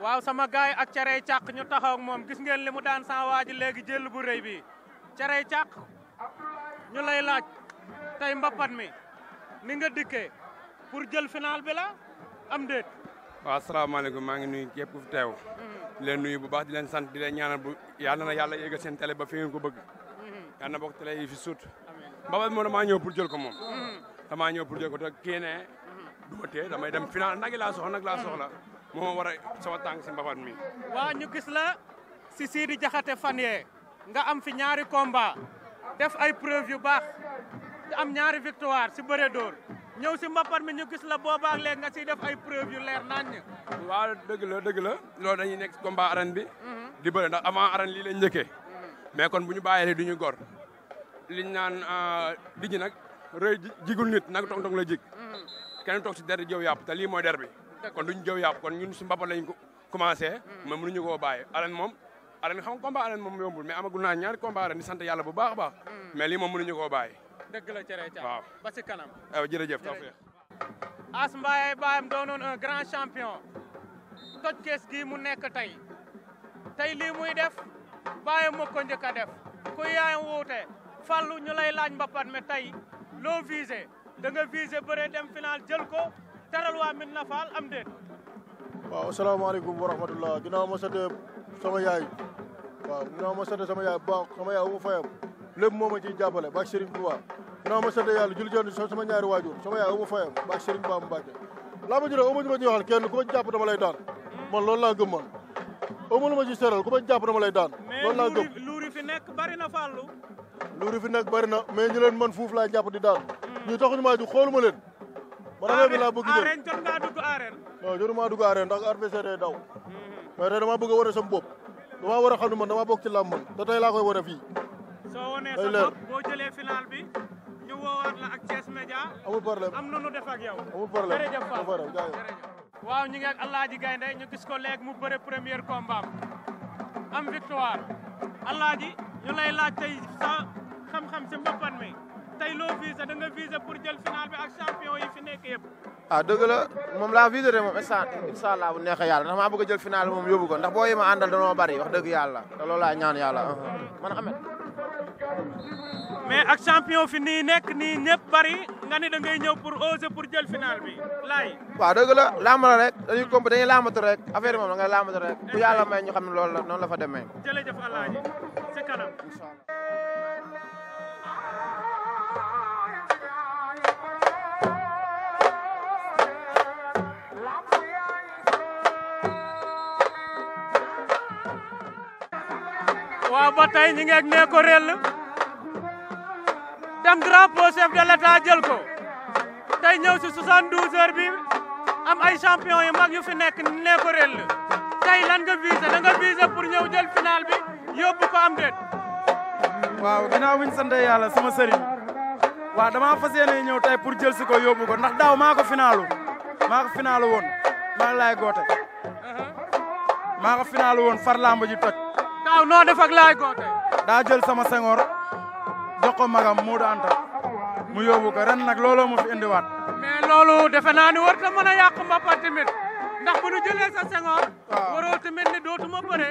waaw sama gaay ak Cerey Càq ñu taxaw ak moom gis ngeen li mu daan sa waaji léegi jël bu rëy bi Cerey Càq ñu lay laaj tey mbapat mi ni nga dikkee pour jël final bi la am déet. waaw asalaamaaleykum maa ngi nuyu képp ku fi teew. di leen nuyu bu baax di leen sant di leen ñaanal bu yàlla na yàlla yéegal seen télé ba fi ngeen ko bëgg. yàlla na bokk télé yi fi suut. mbapat moom damaa ñëw pour jël ko moom. damaa ñëw pour jël ko te kii ne du ma tee damay dem final nag laa soxla moo war a sama tànk si mbapat mi. waaw ñu gis la si Sidi Diakhaté fan yee nga am fi ñaari combat def ay preuve yu baax am ñaari victoire si bëre dóor ñëw si mbapat mi ñu gis la boobaak léegi nga siy def ay preuve yu leer naññ. waaw dëgg la loolu dañuy nekk combat arène bi. di bëre ndax avant arène lii lañ njëkkee. mais kon bu ñu bàyyee du ñu gor liñ naan di ji nag rëy jigul nit nag tong-tong la jig. kenn toog si der jëw yàpp te lii mooy der bi. kon duñ jëw yàpp kon ñun si mbapat lañ ko commencé. mais mënuñu koo bàyyi arène moom. arène xam nga combat arène moom yombul mais amagul naa ñaari combat arène di sant yàlla bu baax a baax. mais lii moom mënuñu koo bàyyi. dëgg la Cerey Càq waaw ba si kanam. waaw jërëjëf tawfeex. As Mbaye baayam doonoon un grand champion toj kees gii mu nekk tey lii muy def baayam moo ko njëkk a def ku yaayam wuute Fallou ñu lay laaj mbapat mi tey loo visé da nga visé bëre dem final jël ko teral waa Médina Fall am déet. waaw asalaamaaleykum wa rahmatullah ginnaaw ma sant sama yaay sama yaay baax sama yaay wu fayam lépp moo ma ciy jàppale baak Serigne Touba ginnaaw ma sant yàlla julli joon sama ñaari waajur sama yaay wu fayam baak Serigne Touba Mbacke laa ma jëlee ma ci waxal kenn ku ma jàpp dama lay daan man loolu laa gëm man lu ma ci seeral ku ma jàpp dama lay daan loolu laa gëm mais luuri fi nekk bari na Fallou luuri fi nekk bari na mais ñu leen man fuuf laa jàpp di daan ñu taxuñu maa ju xooluma leen man affaire bi laa bëgg jël arène jot ngaa dugg arène non jotu maa dugg arène ndax adversaire day daw mais tey damaa bëgg a wane sama bopp damaa war a xam ne man damaa bokk ci làmb man te tey laa koy wane fii soo wonee sa bopp boo jëlee final bi ñu woowaat la ak Thiès Média amul problème am na nu def ak yow amul problème jërëjëf Fall jërëjëf waaw ñu ngi ak Alaaji Gaynde ñu gis ko léegi mu bëre premier combat am victoire Alaaji ñu lay laaj tey sa xam-xam si mbapat mi tey loo visé da nga visé pour jël final bi ak champion yi fi nekk yëpp dëgg la moom laa visé de moom incha allah bu neexee yàlla ndax maa bëgg a jël final moom yóbbu ko ndax boo yi ma àndal danoo bari wax dëgg yàlla te loolu laa ñaan yàlla man Ahmed mais ak champion fi nii nekk nii ñëpp bari nga ni da ngay ñëw pour oser pour jël final bi laay waaw dëgg la làmb la rek dañuy làmbatu rek affaire yi moom da ngay làmbatu rek ku yàlla may ñu xam ne loolu la noonu la fa demee jërëjëf Alaaji si kanam incha allah waaw ba tey ñi ngi ak nee ko rell dem drapeau chef de l'état jël ko tey ñëw si 72 heures bi am ay champion yu mag yu fi nekk nee ko rell tey lan nga visé da nga visé pour ñëw jël final bi yóbbu ko am déet waaw ginnaaw bi ñu sant yàlla sama sëriñ waaw dama fas yéene ñëw tey pour jël si ko yóbbu ko ndax daaw maa ko finalu woon maa ngi laay goote maa ko finalu woon far lamb ji toj daaw noo def ak laay goote daa jël sama sengoor jox ko magam Modou Anta mu yóbbu ko ren nag looloo mu fi indiwaat mais loolu defe naa ni war ta mën a yàq mbapat tamit ndax bu ñu jëlee sa sengoor waroo tamit ni dootuma bëre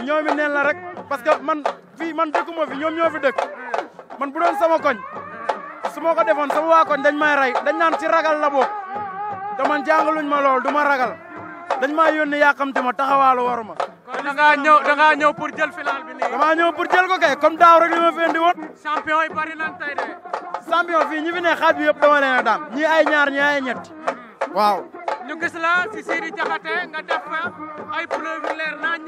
ñoomi neen la rek parce que man dëkkuma fi ñoom ñoo fi dëkk man bu doon sama koñ su ma ko defoon sama waa koñ dañ may rey dañ naan ci ragal la bokk te man jàngaluñ ma lool du ma ragal dañ maa yónni yàqamti ma taxawaalu waruma kon da ngaa ñëw pour jël final bi nii damaa ñëw pour jël ko kay comme daaw rek li ma fi indi woon champion yi bari nan tey de champion fii ñi fi ne xaaj bi yëpp dama leen a daan ñii ay ñaar ñii ay ñett waaw ñu gis la si Sidi Diakhaté nga def fa ay preuve leer nañ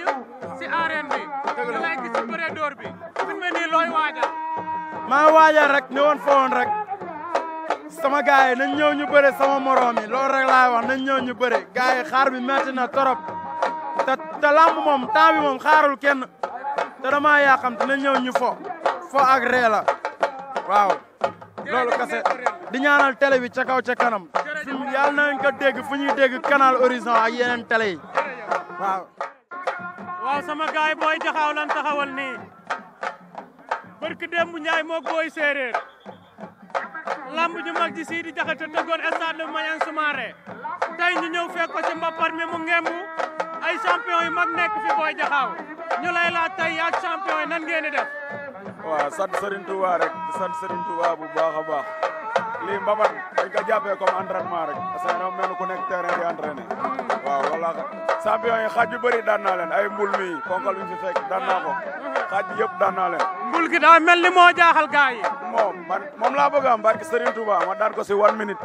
si arène bi ñu lay gis si bëre door bi fi mu ne nii looy waajal maa waajal rek ne woon fa woon rek sama gars yi nañ ñëw ñu bëre sama morom yi loolu rek laay wax nañ ñëw ñu bëre gars yi xaar bi metti na torop te lamb moom temps bi moom xaarul kenn te dama yaakaar te nañ ñëw ñu fo ak ree la waaw loolu kase di ñaanal télé bi ca kaw ca kanam yàlla nañ ko dégg fu ñuy dégg canal horizon ak yeneen télé yi waaw sama gars yi booy jaxaaw lan taxawal nii barki démb Njaay moo booy séeréer lamb ju mag ji Sidi Diakhaté tëggoon stade Maniang Soumaré tey ñu ñëw fekk ko ci mbapat mi mu ngembu ay ay champion yu mag nekk fi Boy Jaxaaw ñu lay laaj tey ak champion yi nan ngeen di def. waaw sant Serigne Touba rek sant Serigne Touba bu baax a baax lii mbabat dañ ko jàppee comme entraînement rek parce que ñoom mel ku nekk terrain di entraîné waaw wala champion yi xaaj yu bëri daan naa leen ay mbul mi ponkal bi fi fekk daan naa ko xaaj bi yëpp daan naa leen. mbul gi daa mel ni moo jaaxal gars yi. moom laa bëgg am barki Serigne Touba ma daan ko si 1 minute.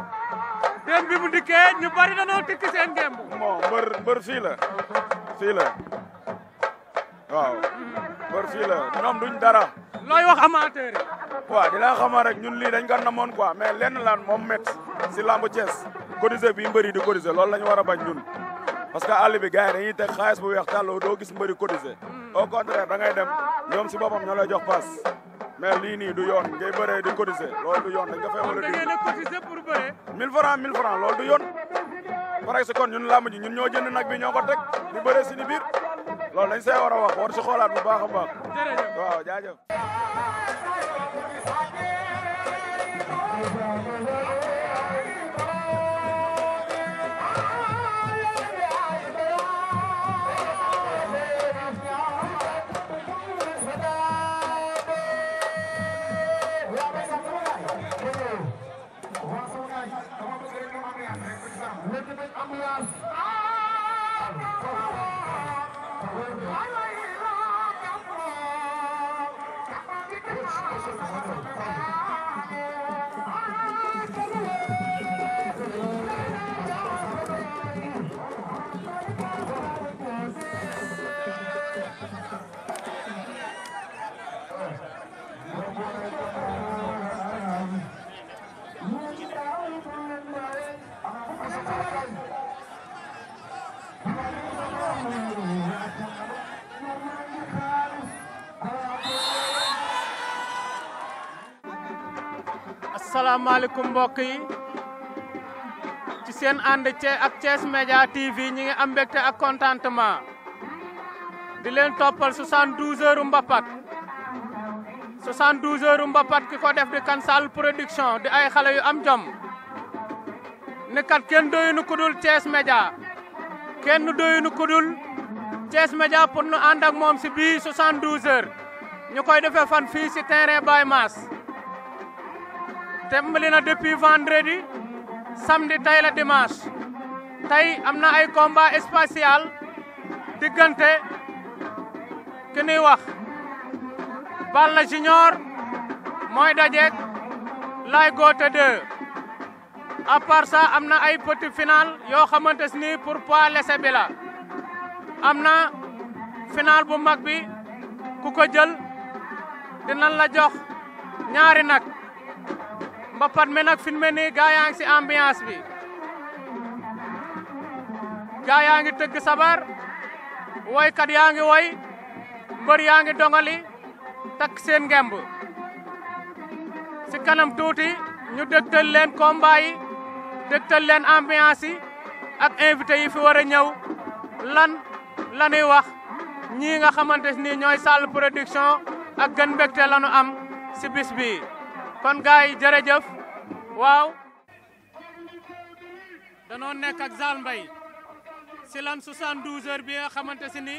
démb bi mu dikkee ñu bari dañoo tikki seen ngemb. mbër fii la waaw mbër fii la ñoom duñ dara. looy wax amateur yi. waaw di la xamal rek ñun lii dañ ko namoon quoi mais lenn laan moom met si lamb Thiès cotiser bi mbëri di cotiser loolu la ñu war a bañ ñun parce que àll bi gars yi dañuy teg xaalis bu weex tàlloo doo gis mbëri cotiser au contraire da ngay dem ñoom si boppam ñoo lay jox paas mais lii nii du yoon ngay bëree di cotiser loolu du yoon dañ ko fay war a da ngeen a cotiser pour bëree. 1000 francs loolu du yoon parce que kon ñun lamb ji ñun ñoo jënd nag bi ñoo ko teg di bëree si ni biir loolu dañ see war a wax war si xoolaat bu baax a baax. jërëjëf waaw jaajëf. asalaamaaleykum mbokk yi ci seen ànd ak Thiès Média TV ñi ngi am mbégte ak contentement di leen toppal 72 heures mbapat 72 heures mbapat ki ko def di Kansal production di ay xale yu am jom ne kat kenn doyunu ku dul Thiès Média kenn doyunu ku dul Thiès Média pour nu ànd ak moom si bii 72 heures ñu koy defee fan fii si terrain Baye Mass tembali na depuis vendredi samedi tey la dimanche tey am na ay combat spécial diggante ki ñuy wax Balla Junior mooy dajeek Laye Gothé 2 à part ça am na ay petit final yoo xamante ni pour poids léger bi la am na final bu mag bi ku ko jël dinañ la jox ñaari nag mbapat mi nag fi mu ne nii gaa yaa ngi si ambiance bi gaa yaa ngi tëgg sabar woykat yaa ngi woy mbër yaa ngi dongali takk seen ngemb si kanam tuuti ñu dégtal leen combat yi dégtal leen ambiance yi ak invité yi fi war a ñëw lan la ñuy wax ñii nga xamante ni ñooy Sall production ak gën mbégte la ñu am si bis bi kon gars yi jërëjëf waaw danoo nekk ak Zal Mbaye si lan 72 heures bi nga xamante si ni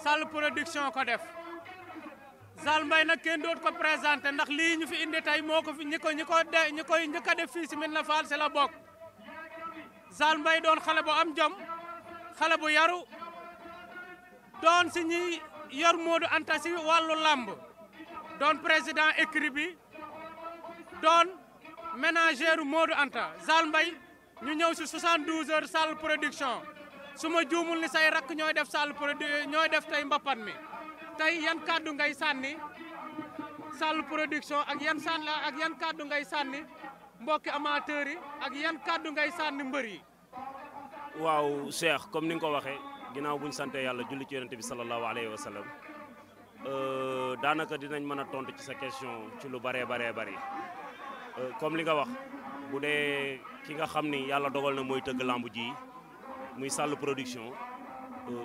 Sall production ko def Zal Mbaye nag kenn doot ko présenté ndax lii ñu fi indi tey moo ko fi ñi koy njëkk a def fii si Médina Fall si la bokk Zal Mbaye doon xale bu am jom xale bu yaru doon si ñi yor Modou Anta si wàllu làmb doon président écrit bi doon ménagère Modou Anta Zal Mbaye ñu ñëw si 72 heures Sall production su ma juumul ni say rakk ñooy def ñooy def tey mbapat mi tey yan kàddu ngay sànni Sall production ak yan kàddu ngay sànni mbokki amateurs yi ak yan kàddu ngay sànni mbër yi. waaw Cheikh comme ni nga ko waxee ginnaaw bu ñu sante yàlla julli ci yonent bi sallallahu alayhi wa sallam daanaka dinañ mën a tontu ci sa question ci lu bëree bëri comme li nga wax bu dee ki nga xam ni yàlla dogal na mooy tëgg lamb ji muy Sall production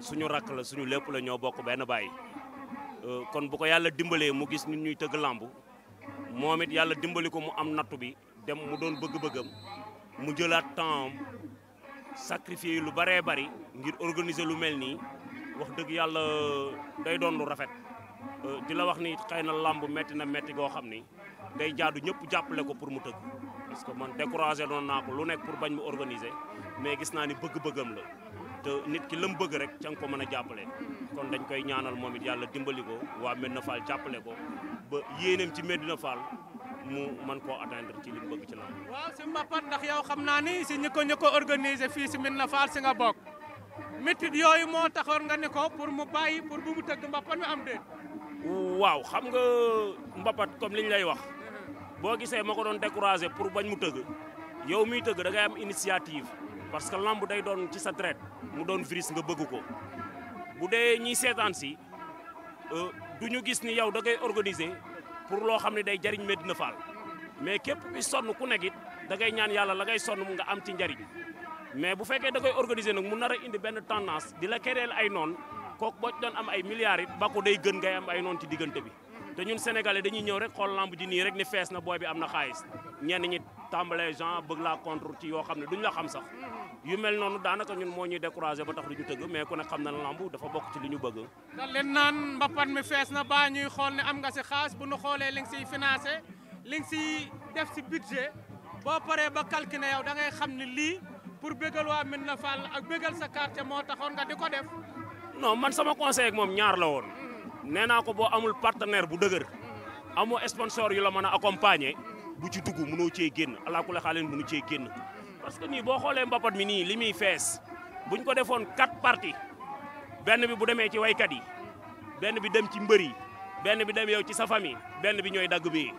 suñu rakk la suñu lépp la ñoo bokk benn baay kon bu ko yàlla dimbalee mu gis ñun ñuy tëgg lamb moom it yàlla dimbali ko mu am nattu bi dem mu doon bëgg-bëggam mu jëlaat temps sacrifier lu bëree bëri ngir organiser lu mel nii wax dëgg yàlla day doon lu rafet di la wax ni xëy na lamb metti na metti goo xam ni day jaadu ñëpp jàppale ko pour mu tëgg parce que man découragé doon naa ko lu nekk pour bañ mu organiser mais gis naa ni bëgg-bëggam la te nit ki lam bëgg rek ca nga ko mën a jàppale kon dañ koy ñaanal moom it yàlla dimbali ko waa Medina Fall jàppale ko ba yéeneem ci Medina Fall mu mën koo atteindre ci li mu bëgg ci lamb. waaw si mbapat ndax yow xam naa ni si ñi ko organiser fii si Medina Fall si nga bokk métit yooyu moo taxoon nga ne ko pour mu bàyyi pour bu mu tëgg mbapat mi am déet. waaw xam nga mbapat comme liñ lay wax boo gisee ma ko doon découragé pour bañ mu tëgg yow miy tëgg da ngay am initiative parce que lamb day doon ci sa traite mu doon virus nga bëgg ko bu dee ñiy seetaan si du ñu gis ni yow da ngay organiser pour loo xam ne day jariñ Medina Fall mais képp ku sonn ku nekk it da ngay ñaan yàlla la ngay sonn nga am ci njariñ mais bu fekkee da koy organiser nag mu nar a indi benn tendance di la kereel ay noon kooku boo ci doon am ay milliards it ba ko day gën ngay am ay noon ci diggante bi te ñun sénégalais dañuy ñëw rek xool lamb ji nii rek ni fees na booy bi am na xaalis ñenn ñi tàmbalee gens bëgg laa contre ci yoo xam ne duñ la xam sax yu mel noonu daanaka ñun moo ñuy découragé ba tax du ñu tëgg mais ku ne xam na lamb dafa bokk ci li ñu bëgg. da leen naan mbapat mi fees na ba ñuy xool ne am nga si xaalis bu ñu xoolee li nga siy financé li nga siy def si budget boo paree ba calculer yow da ngay xam ne lii pour bégal waa Medina Fall ak bégal sa quartier moo taxoon nga di ko def. non man sama conseil ak moom ñaar la woon nee naa ko boo amul partenaire bu dëgër amoo sponsor yu la mën a accompagner bu ci dugg mënoo cee génn alaa kulli xaalis mënu cee génn parce que nii boo xoolee mbapat mi nii li muy fees buñ ko defoon 4 parties benn bi bu demee ci waykat yi benn bi dem ci mbër yi benn bi dem yow ci sa famille benn bi ñooy dagg bi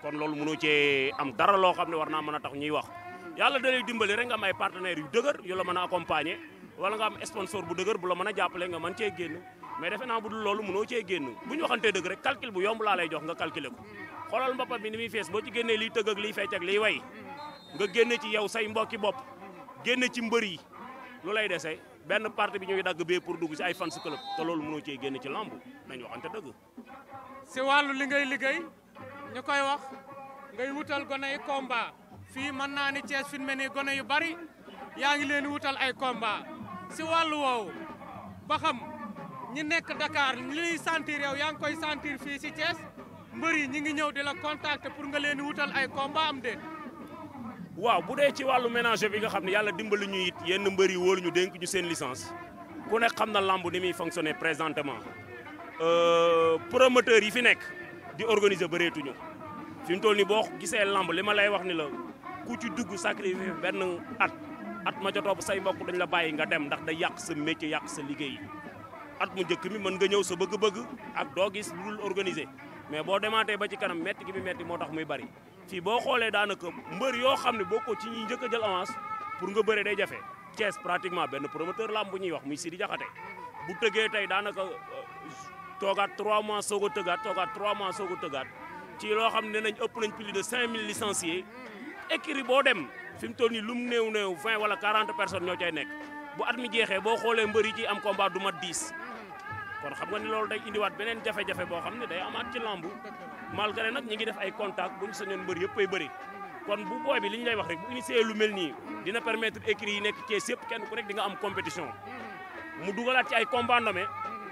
kon loolu mënoo cee am dara loo xam ne war naa mën a tax ñuy wax yàlla da lay dimbali rek nga am ay partenaires yu dëgër yu la mën a accompagner wala nga am sponsor bu dëgër bu la mën a jàppale nga mën cee génn mais defe naa bu dul loolu mënoo cee génn bu ñu waxantee dëgg rek calcul bu yomb laa lay jox nga calculer ko xoolal mbapat bi ni muy fees boo ci génnee liy tëgg ak liy fecc ak liy way nga génne ci yow say mbokki bopp génne ci mbër yi lu lay dese benn partie bi ñuy dagg bee pour dugg si ay fans club te loolu mënoo cee génn ci lamb nañ waxante dëgg. si wàllu li ngay liggéey ñu koy wax ngay wutal gone yi combat fii mën naa ni Thiès fi mu ne nii gone yu bari yaa ngi leen wutal ay combat si wàllu woowu ba xam ñi nekk Dakar li ñuy sentir yow yaa ngi koy sentir fii si Thiès mbër yi ñi ngi ñëw di la contacter pour nga leen wutal ay combat am déet. waaw bu dee ci wàllu ménager bi nga xam ne yàlla dimbali ñu it yenn mbër yi wóolu ñu dénk ñu seen licence ku nekk xam na lamb ni muy fonctionner présentement promoteur yi fi nekk di organiser bëreetuñu fi mu toll nii boo gisee lamb li ma lay wax ni la ku ci dugg sacrifice benn at ma ca topp say mbokk dañ la bàyyi nga dem ndax day yàq sa métier yàq sa liggéey at mu njëkk mi mën nga ñëw sa bëgg-bëgg ak doo gis lu dul organiser mais boo demaatee ba ci kanam metti gi bi metti moo tax muy bari fii boo xoolee daanaka mbër yoo xam ne boo ko ci ñi njëkk a jël avance pour nga bëre day jafe Thiès pratiquement benn promoteur lamb bu ñuy wax muy Sidi Diakhaté bu tëggee tey daanaka toogaat 3 mois soog a tëggaat toogaat 3 mois soog a tëggaat ci loo xam ne nañ ëpp nañ plus de 5000 licenciés écurie boo dem fi mu toll nii lu mu néew 20 wala 40 personnes ñoo cay nekk bu at mi jeexee boo xoolee mbër yi ci am combat du mat 10 kon xam nga ni loolu day indiwaat beneen jafe-jafe boo xam ne day amaat ci lamb malgré nag ñi ngi def ay contact bu ñu sañoon mbër yëpp ay bëri kon bu booy bi li ñu lay wax rek bu initié lu mel nii dina permettre écuries yi nekk Thiès yëpp kenn ku nekk di nga am compétition mu dugalaat ci ay combat nommé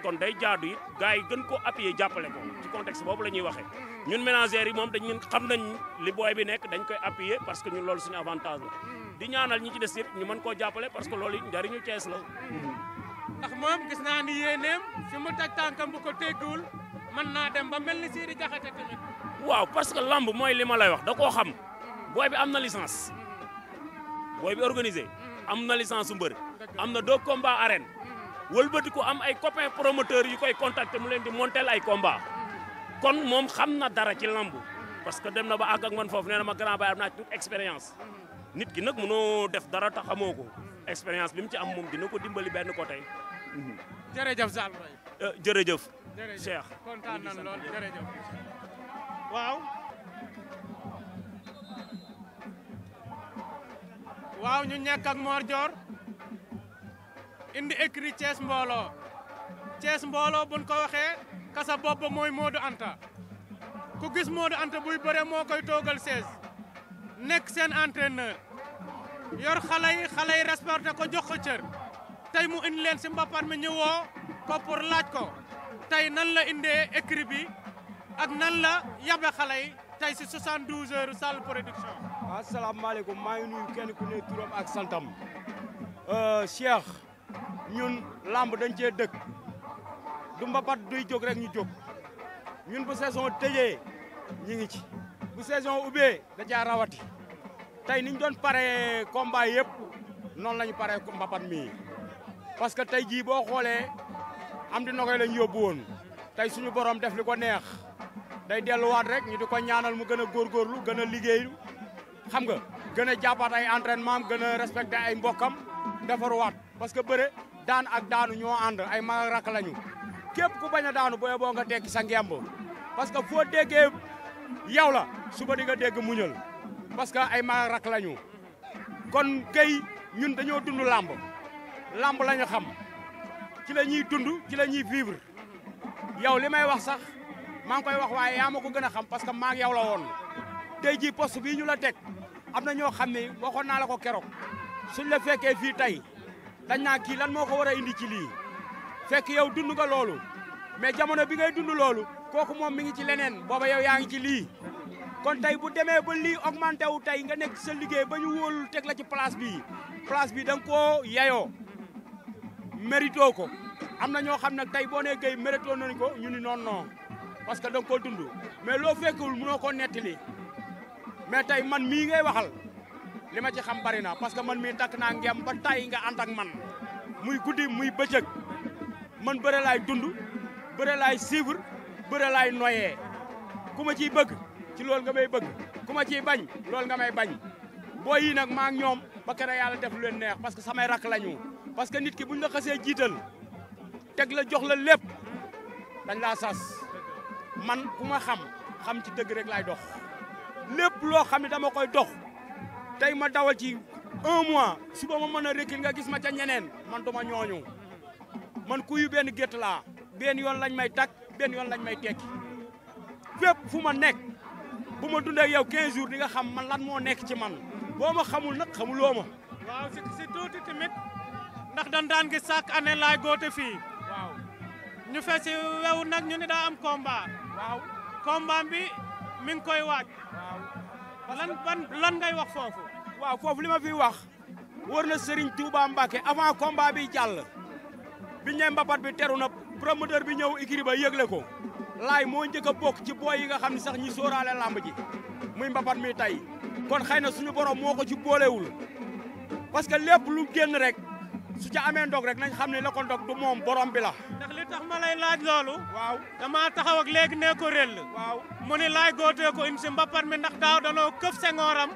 kon day jaadu it gars yi gën koo appuyer jàppale ko ci contexte boobu la ñuy waxee ñun ménagères yi moom dañ xam nañ li booy bi nekk dañ koy appuyer parce que ñun loolu suñu avantage la di ñaanal ñi ci des yëpp ñu mën koo jàppale parce que loolu it njariñu Thiès la ndax moom gis naa ni yéeneem fi mu teg tànkam bu ko tegguwul mën naa dem ba mel ni Sidi Diakhaté tamit. waaw parce que lamb mooy li ma lay wax da koo xam booy bi am na licence booy bi organisé am na licence su mbër am na 2 combats arène wëlbati ko am ay copains promoteurs yu koy contacter mu leen di monter ay combat kon moom xam na dara ci lamb parce que dem na ba àgg ak man foofu nee na ma grand baye am naa ci toute expérience nit ki nag mënoo def dara te xamoo ko expérience bi mu ci am moom dina ko dimbali benn côté. jërëjëf Zal Mbaye. jërëjëf. Cheikh kontaan nañ lool jërëjëf. waaw. waaw ñu ñekk ak Mor Dior indi écrit Thiès mbooloo Thiès mbooloo buñ ko waxee kasa bopp ba mooy Modou Anta ku gis Modou Anta buy bëre moo koy toogal 16 nekk seen entraîneur yor xale yi respecté ko jox ko cër tey mu indi leen si mbapat mi ñëwoo ko pour laaj ko tey nan la indee écrit bi ak nan la yabe xale yi tey si 72 heures Sall Production. asalaamaaleykum maa ngi nuyu kenn ku ne turam ak santam Cheikh ñun lamb dañ cee dëkk du mbapat duy jóg rek ñu jóg ñun bu saison tëjee ñi ngi ci bu saison ubbee da caa rawati tey niñ doon pare combat yëpp noonu la ñu pare mbapat mii parce que tey jii boo xoolee am di nokoy lañ yóbbu woon tey suñu borom def li ko neex day delluwaat rek ñu di ko ñaanal mu gën a góorgóorlu gën a liggéey xam nga gën a jàppaat ay entraînement gën a respecté ay mbokkam defaruwaat parce que bëre daan ak daanu ñoo ànd ay mag ak rakk lañu képp ku bañ a daanu booy boo nga tekki sa ngemb parce que foo déggee yow la suba di nga dégg muñal parce que ay mag ak rakk lañu kon kay ñun dañoo dund lamb la ñu xam ci la ñuy dund ci la ñuy vivre yow li may wax sax maa ngi koy wax waaye yaa ma ko gën a xam parce que maa ngi yow la woon tey jii poste bii ñu la teg am na ñoo xam ne waxoon naa la ko keroog suñ la fekkee fii tey dañ naa kii lan moo ko war a indi ci lii fekk yow dund nga loolu mais jamono bi ngay dund loolu kooku moom mi ngi ci leneen booba yow yaa ngi ci lii kon tey bu demee ba lii augmenté wu tey nga nekk ci sa liggéey ba ñu wóolul teg la ci place bi da nga koo yayoo mérito ko am na ñoo xam ne tey boo nee Gueye mérito nañ ko ñu ni non parce que da nga koo dund mais loo fekkul mënoo koo nettali mais tey man mii ngay waxal li ma ci xam bari na parce que man mii takk naa ngem ba tay nga ànd ak man muy guddi muy bëccëg man bëre laay dund bëre laay suivre bëre laay noyee ku ma ciy bëgg ci loolu nga may bëgg ku ma ciy bañ loolu nga may bañ boo yii nag maa ngi ñoom ba kere yàlla def lu leen neex parce que samay rakk lañu parce que nit ki buñ la xasee jiital teg la jox la lépp dañ laa sas man ku ma xam ci dëgg rek laay dox lépp loo xam ne dama koy dox tey ma dawal ci 1 mois suba ma mën a rekil nga gis ma ca ñeneen man duma ñooñu man kuyu benn gétt laa benn yoon lañ may tak benn yoon lañ may tekki fépp fu ma nekk bu ma dundee yow 15 jours di nga xam man lan moo nekk ci man boo ma xamul nag xamuloo ma. waaw si tuuti tamit ndax dañ daan gis chaque année laay goote fii. waaw ñu fee si wew nag ñu ne daa am combat. waaw combat bi mi ngi koy waaj. waaw lan ngay wax foofu. waaw foofu li ma fi wax wër na Serigne Touba Mbacké avant combat bi jàll bi ñe mbapat bi teru na promoteur bi ñëw écurie ba yëgle ko laay moo njëkk a bokk ci booy yi nga xam ne sax ñi sóoraale lamb ji muy mbapat mi tey kon xëy na suñu borom moo ko ci boolewul parce que lépp lu génn rek su ca amee ndog rek nañ xam ne la ko ndog du moom borom bi la. ndax li tax ma lay laaj loolu. waaw dama taxaw ak léegi nee ko rell. waaw mu ne laay gootee ko indi si mbapat mi ndax daaw danoo këf sengooram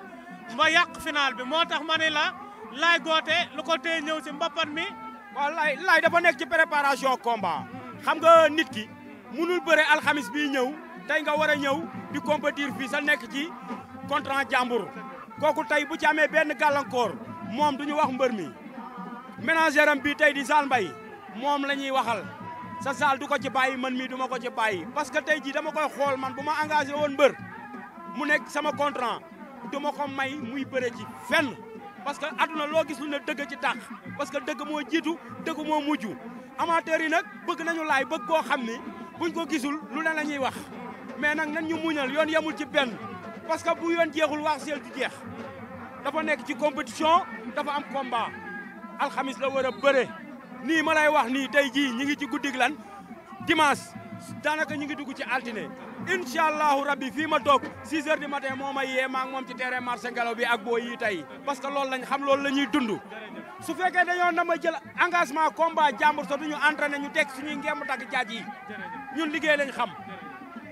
ba yàq final bi moo tax ma ne la laay goote lu ko tee ñëw si mbapat mi. waaw laay dafa nekk ci préparation combat xam nga nit ki munul bëre alxamis bii ñëw tey nga war a ñëw di compétir fii sa nekk ci contrat jàmbur kooku tey bu ci amee benn gàllankoor moom du ñu wax mbër mi ménagère am bii tey di Sall Mbaye moom la ñuy waxal sa Sall du ko ci bàyyi man mii du ma ko ci bàyyi parce que tey jii dama koy xool man bu ma engagé woon mbër mu nekk sama contrat du ma ko may muy bëre ci fenn parce que aduna loo gis lu ne dëgg ci tax parce que dëgg moo jiitu dëgg moo mujj amateurs yi nag bëgg nañu laay bëgg koo xam ni buñ ko gisul lu ne la ñuy wax mais nag nan ñu muñal yoon yemul ci benn parce que bu yoon jeexul wax seel du jeex dafa nekk ci compétition dafa am combat alxamis la war a bëre nii ma lay wax nii tey jii ñi ngi ci guddig lan dimanche daanaka ñi ngi dugg ci altine incha allahu rabbi fii ma toog 6 heures du matin moo ma yee maa ngi moom ci terrain marché ngelaw bi ak boo yi tey parce que loolu lañ xam loolu la ñuy dund su fekkee dañoo na ma jël engagement combat jàmbur sa duñu entraîné ñu teg suñuy ngemb dagg jaaj yi ñun liggéey lañ xam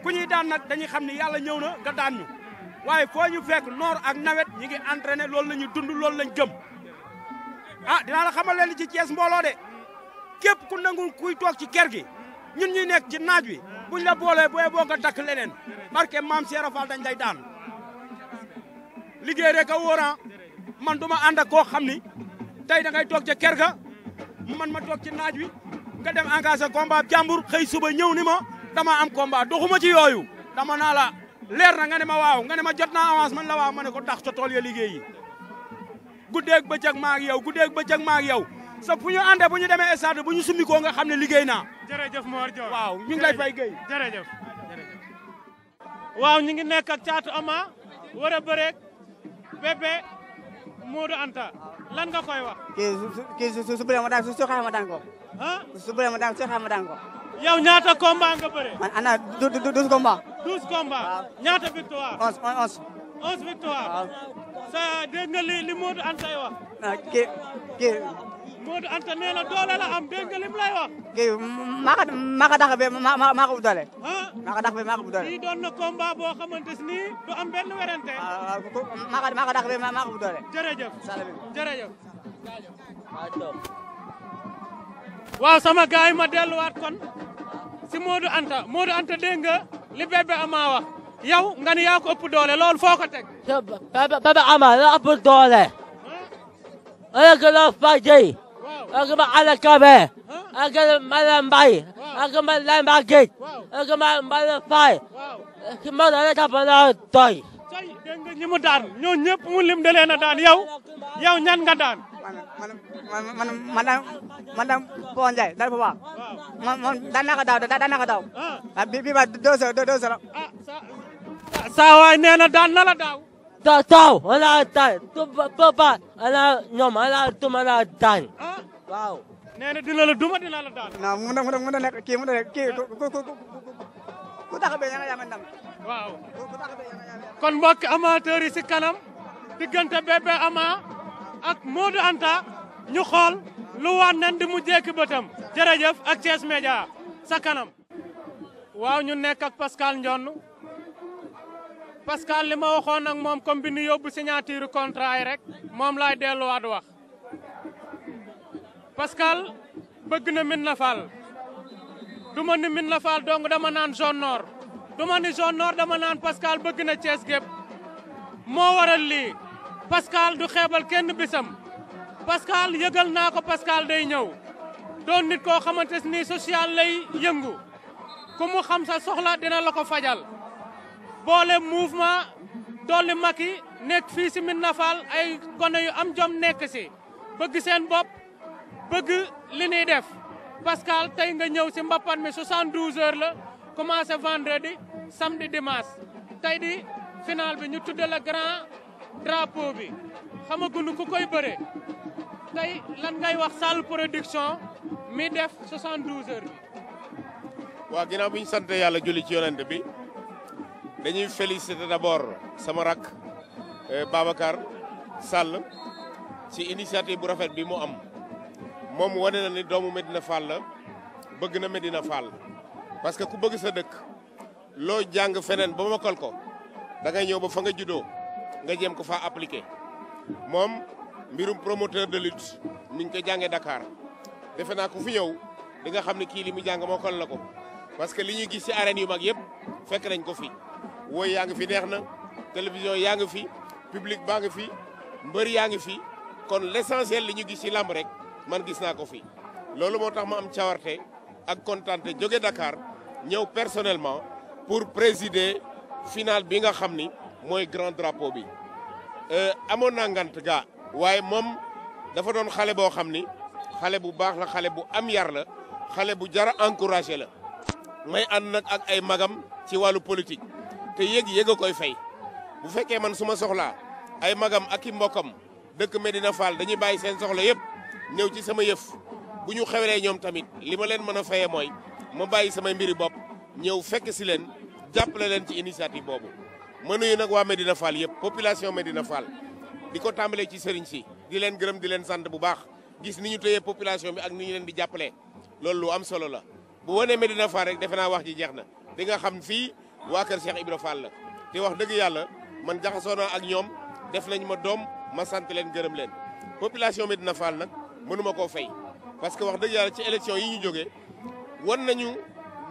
ku ñuy daan nag dañuy xam ni yàlla ñëw na nga daan ñu waaye foo ñu fekk noor ak nawet ñi ngi entraîné loolu la ñuy dund loolu lañ gëm ah dinaa la xamal leen ci Thiès mbooloo de képp ku nangul kuy toog ci kër gi ñun ñuy nekk ci naaj wi buñ la boolee booy boo nga takk leneen barke maam Cheikh Fall dañ lay daan liggéey rek a wóoran man du ma ànd ak koo xam ni tey da ngay toog ca kër ga man ma toog ci naaj wi nga dem engagé combat jàmbur xëy suba ñëw ni ma dama am combat doxuma ci yooyu dama naa la leer na nga ne ma waaw nga ne ma jot naa avance man la waaw ma ne ko tax ca tool ya liggéey yi guddeeg bëccëg maa ak yow guddeeg bëccëg maa ak yow sa fu ñu àndee bu ñu demee stade bu ñu summikoo nga xam ne liggéey naa. jërëjëf Mor Dior waaw ñu ngi lay fay Guèye. jërëjëf waaw ñu ngi nekk ak Thiatou Ama war a bëreeg Bébé Modou Anta lan nga koy wax. kii su bëree ma daan su xeexee ma daan ko. ah su bëree ma daan su xeexee ma daan ko. yow ñaata combat nga bëre. man ana 12 combats. 12 combats. ñaata victoire. 11. 11 victoire. waaw. sa dégg nga li Modou Anta wax. ah kii. Modou Anta nee na doole la am dégg nga lim lay wax. kii maa ko dàq be maa ko bu doole. ah maa ko dàq be maa ko bu doole. lii doon na combat boo xamante ni du am benn werante. maa ko dàq be maa ko bu doole. jërëjëf jërëjëf. waaw sama gaay ma delluwaat kon si Modou Anta dégg nga li Bébé Ama wax yow nga ni yaa ko ëpp doole loolu foo ko teg. Bébé Ama la ëpp doole. ak la Fadji. ak ma Ala Kabe. ak Mala Mbaye. ak ma Lemba Géej. ak ma Mbala Faye. ki ma doon rek na doy. tey dégg nga ñi mu daan ñoo ñëpp mu lim da leen a daan yow ñan nga daan. man daan Poo Ndiaye daal bu baax. man daan naa ko daaw. ah bii ba 2-0. saa waay nee na daan na la daaw. taw wala tay papa ala ñoom ala tuma la daan. waaw. nee na dina la duma dina la daan. non mun na nekk kii ku tax a béy yaa ngi ndam. waaw. kon mbokk amateur yi si kanam diggante Bébé Ama ak Modou Anta ñu xool lu waan nen di mu jekki bëtam jërëjëf ak Thiès Média sa kanam. waaw ñu nekk ak Pascal Ndione Pascal li ma waxoon ak moom comme bi ñu yóbbu signature contrat yi rek moom laay delluwaat wax Pascal bëgg na Médina Fall du ma ni Médina Fall donc dama naan zone nord du ma ni zone nord dama naan Pascal bëgg na Thiès gépp moo waral lii Pascal du xeebal kenn bisam Pascal yëgal naa ko Pascal day ñëw doon nit koo xamante ni social lay yëngu ku mu xam sa soxla dina la ko fajal boole mouvement dolli Macky nekk fii si Médina Fall ay gone yu am jom nekk si bëgg seen bopp bëgg li ñuy def Pascal tey nga ñëw si mbappat mi 72 heures la commencé vendredi samedi dimanche tey di final bi ñu tudde la grand drapeau bi xamaguñu ku koy bëre tey lan ngay wax Sall production mi def 72 heures bi. waaw ginnaaw bi ñu sant yàlla julli ci yonent bi dañuy féliciter d'abord sama rak Babacar Sall ci initiative bu rafet bi mu am moom wane na ni doomu Médina Fall la bëgg na Médina Fall parce que ku bëgg sa dëkk loo jàng feneen ba mokkal ko da ngay ñëw ba fa nga juddoo nga jéem ko fa appliquer moom mbirum promoteur de lutte ni ñu ko jàngee Dakar defe naa ku fi ñëw di nga xam ne kii li mu jàng mokkal la ko parce que li ñuy gis ci arène yu mag yëpp fekk nañ ko fi wooy yaa ngi fi neex na télévision yaa ngi fi public baa ngi fi mbër yaa ngi fi kon l'essentiel li ñu gis ci làmb rek man gis naa ko fi loolu moo tax ma am cawarte ak kontaante jóge Dakar ñëw personnellement pour présider final bi nga xam ni mooy grand drapeau bi amoon naa ngant gaa waaye moom dafa doon xale boo xam ni xale bu baax la xale bu am yar la xale bu jara encouragé la may ànd nag ak ay magam ci wàllu politique te yëg a koy fay bu fekkee man su ma soxlaa ay magam ak i mbokkam dëkk Médina Fall dañuy bàyyi seen soxla yëpp ñëw ci sama yëf bu ñu xewlee ñoom tamit li ma leen mën a fayee mooy ma bàyyi samay mbiri bopp ñëw fekk si leen jàppale leen ci initiative boobu ma nuyu nag waa Médina Fall yëpp population Médina Fall di ko tàmbalee ci sëriñ si di leen gërëm di leen sant bu baax gis ni ñu téyee population bi ak ni ñu leen di jàppalee loolu lu am solo la bu wanee Médina Fall rek defe naa wax ji jeex na di nga xam fii waa kër Cheikh Ibra Fall la te wax dëgg yàlla man jaxasoo naa ak ñoom def nañ ma doom ma sant leen gërëm leen population Médina Fall nag mënuma koo fay parce que wax dëgg yàlla ci élection yi ñu jógee wan nañu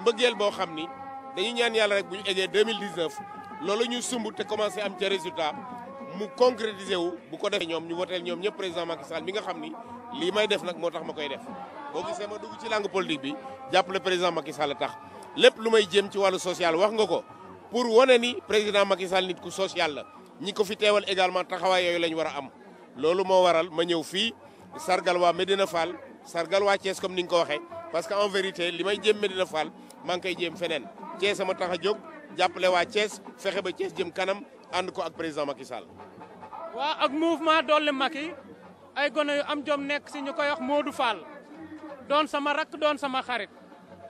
mbëggeel boo xam ni dañu ñaan yàlla rek bu ñu eggee 2019 loolu ñu sumb te commencé am ca résultat mu concrétiser wu bu ko defee ñoom ñu woteel ñoom ñëpp président Macky Sall mi nga xam ni lii may def nag moo tax ma koy def boo gisee ma dugg ci langue politique bi jàppale président Macky Sall tax lépp lu may jëm ci wàllu social wax nga ko pour wane ni président Macky Sall nit ku social la ñi ko fi teewal également taxawaay yooyu la ñu war a am loolu moo waral ma ñëw fii sargal waa Médina Fall sargal waa Thiès comme ni nga ko waxee parce que en vérité li may jéem Médina Fall maa ngi koy jéem feneen Thiès sama tax a jóg jàppale waa Thiès fexe ba Thiès jëm kanam ànd ko ak président Macky Sall. waa ak mouvement Dolli Macky ay gone yu am jom nekk si ñu koy wax Modou Fall doon sama rakk doon sama xarit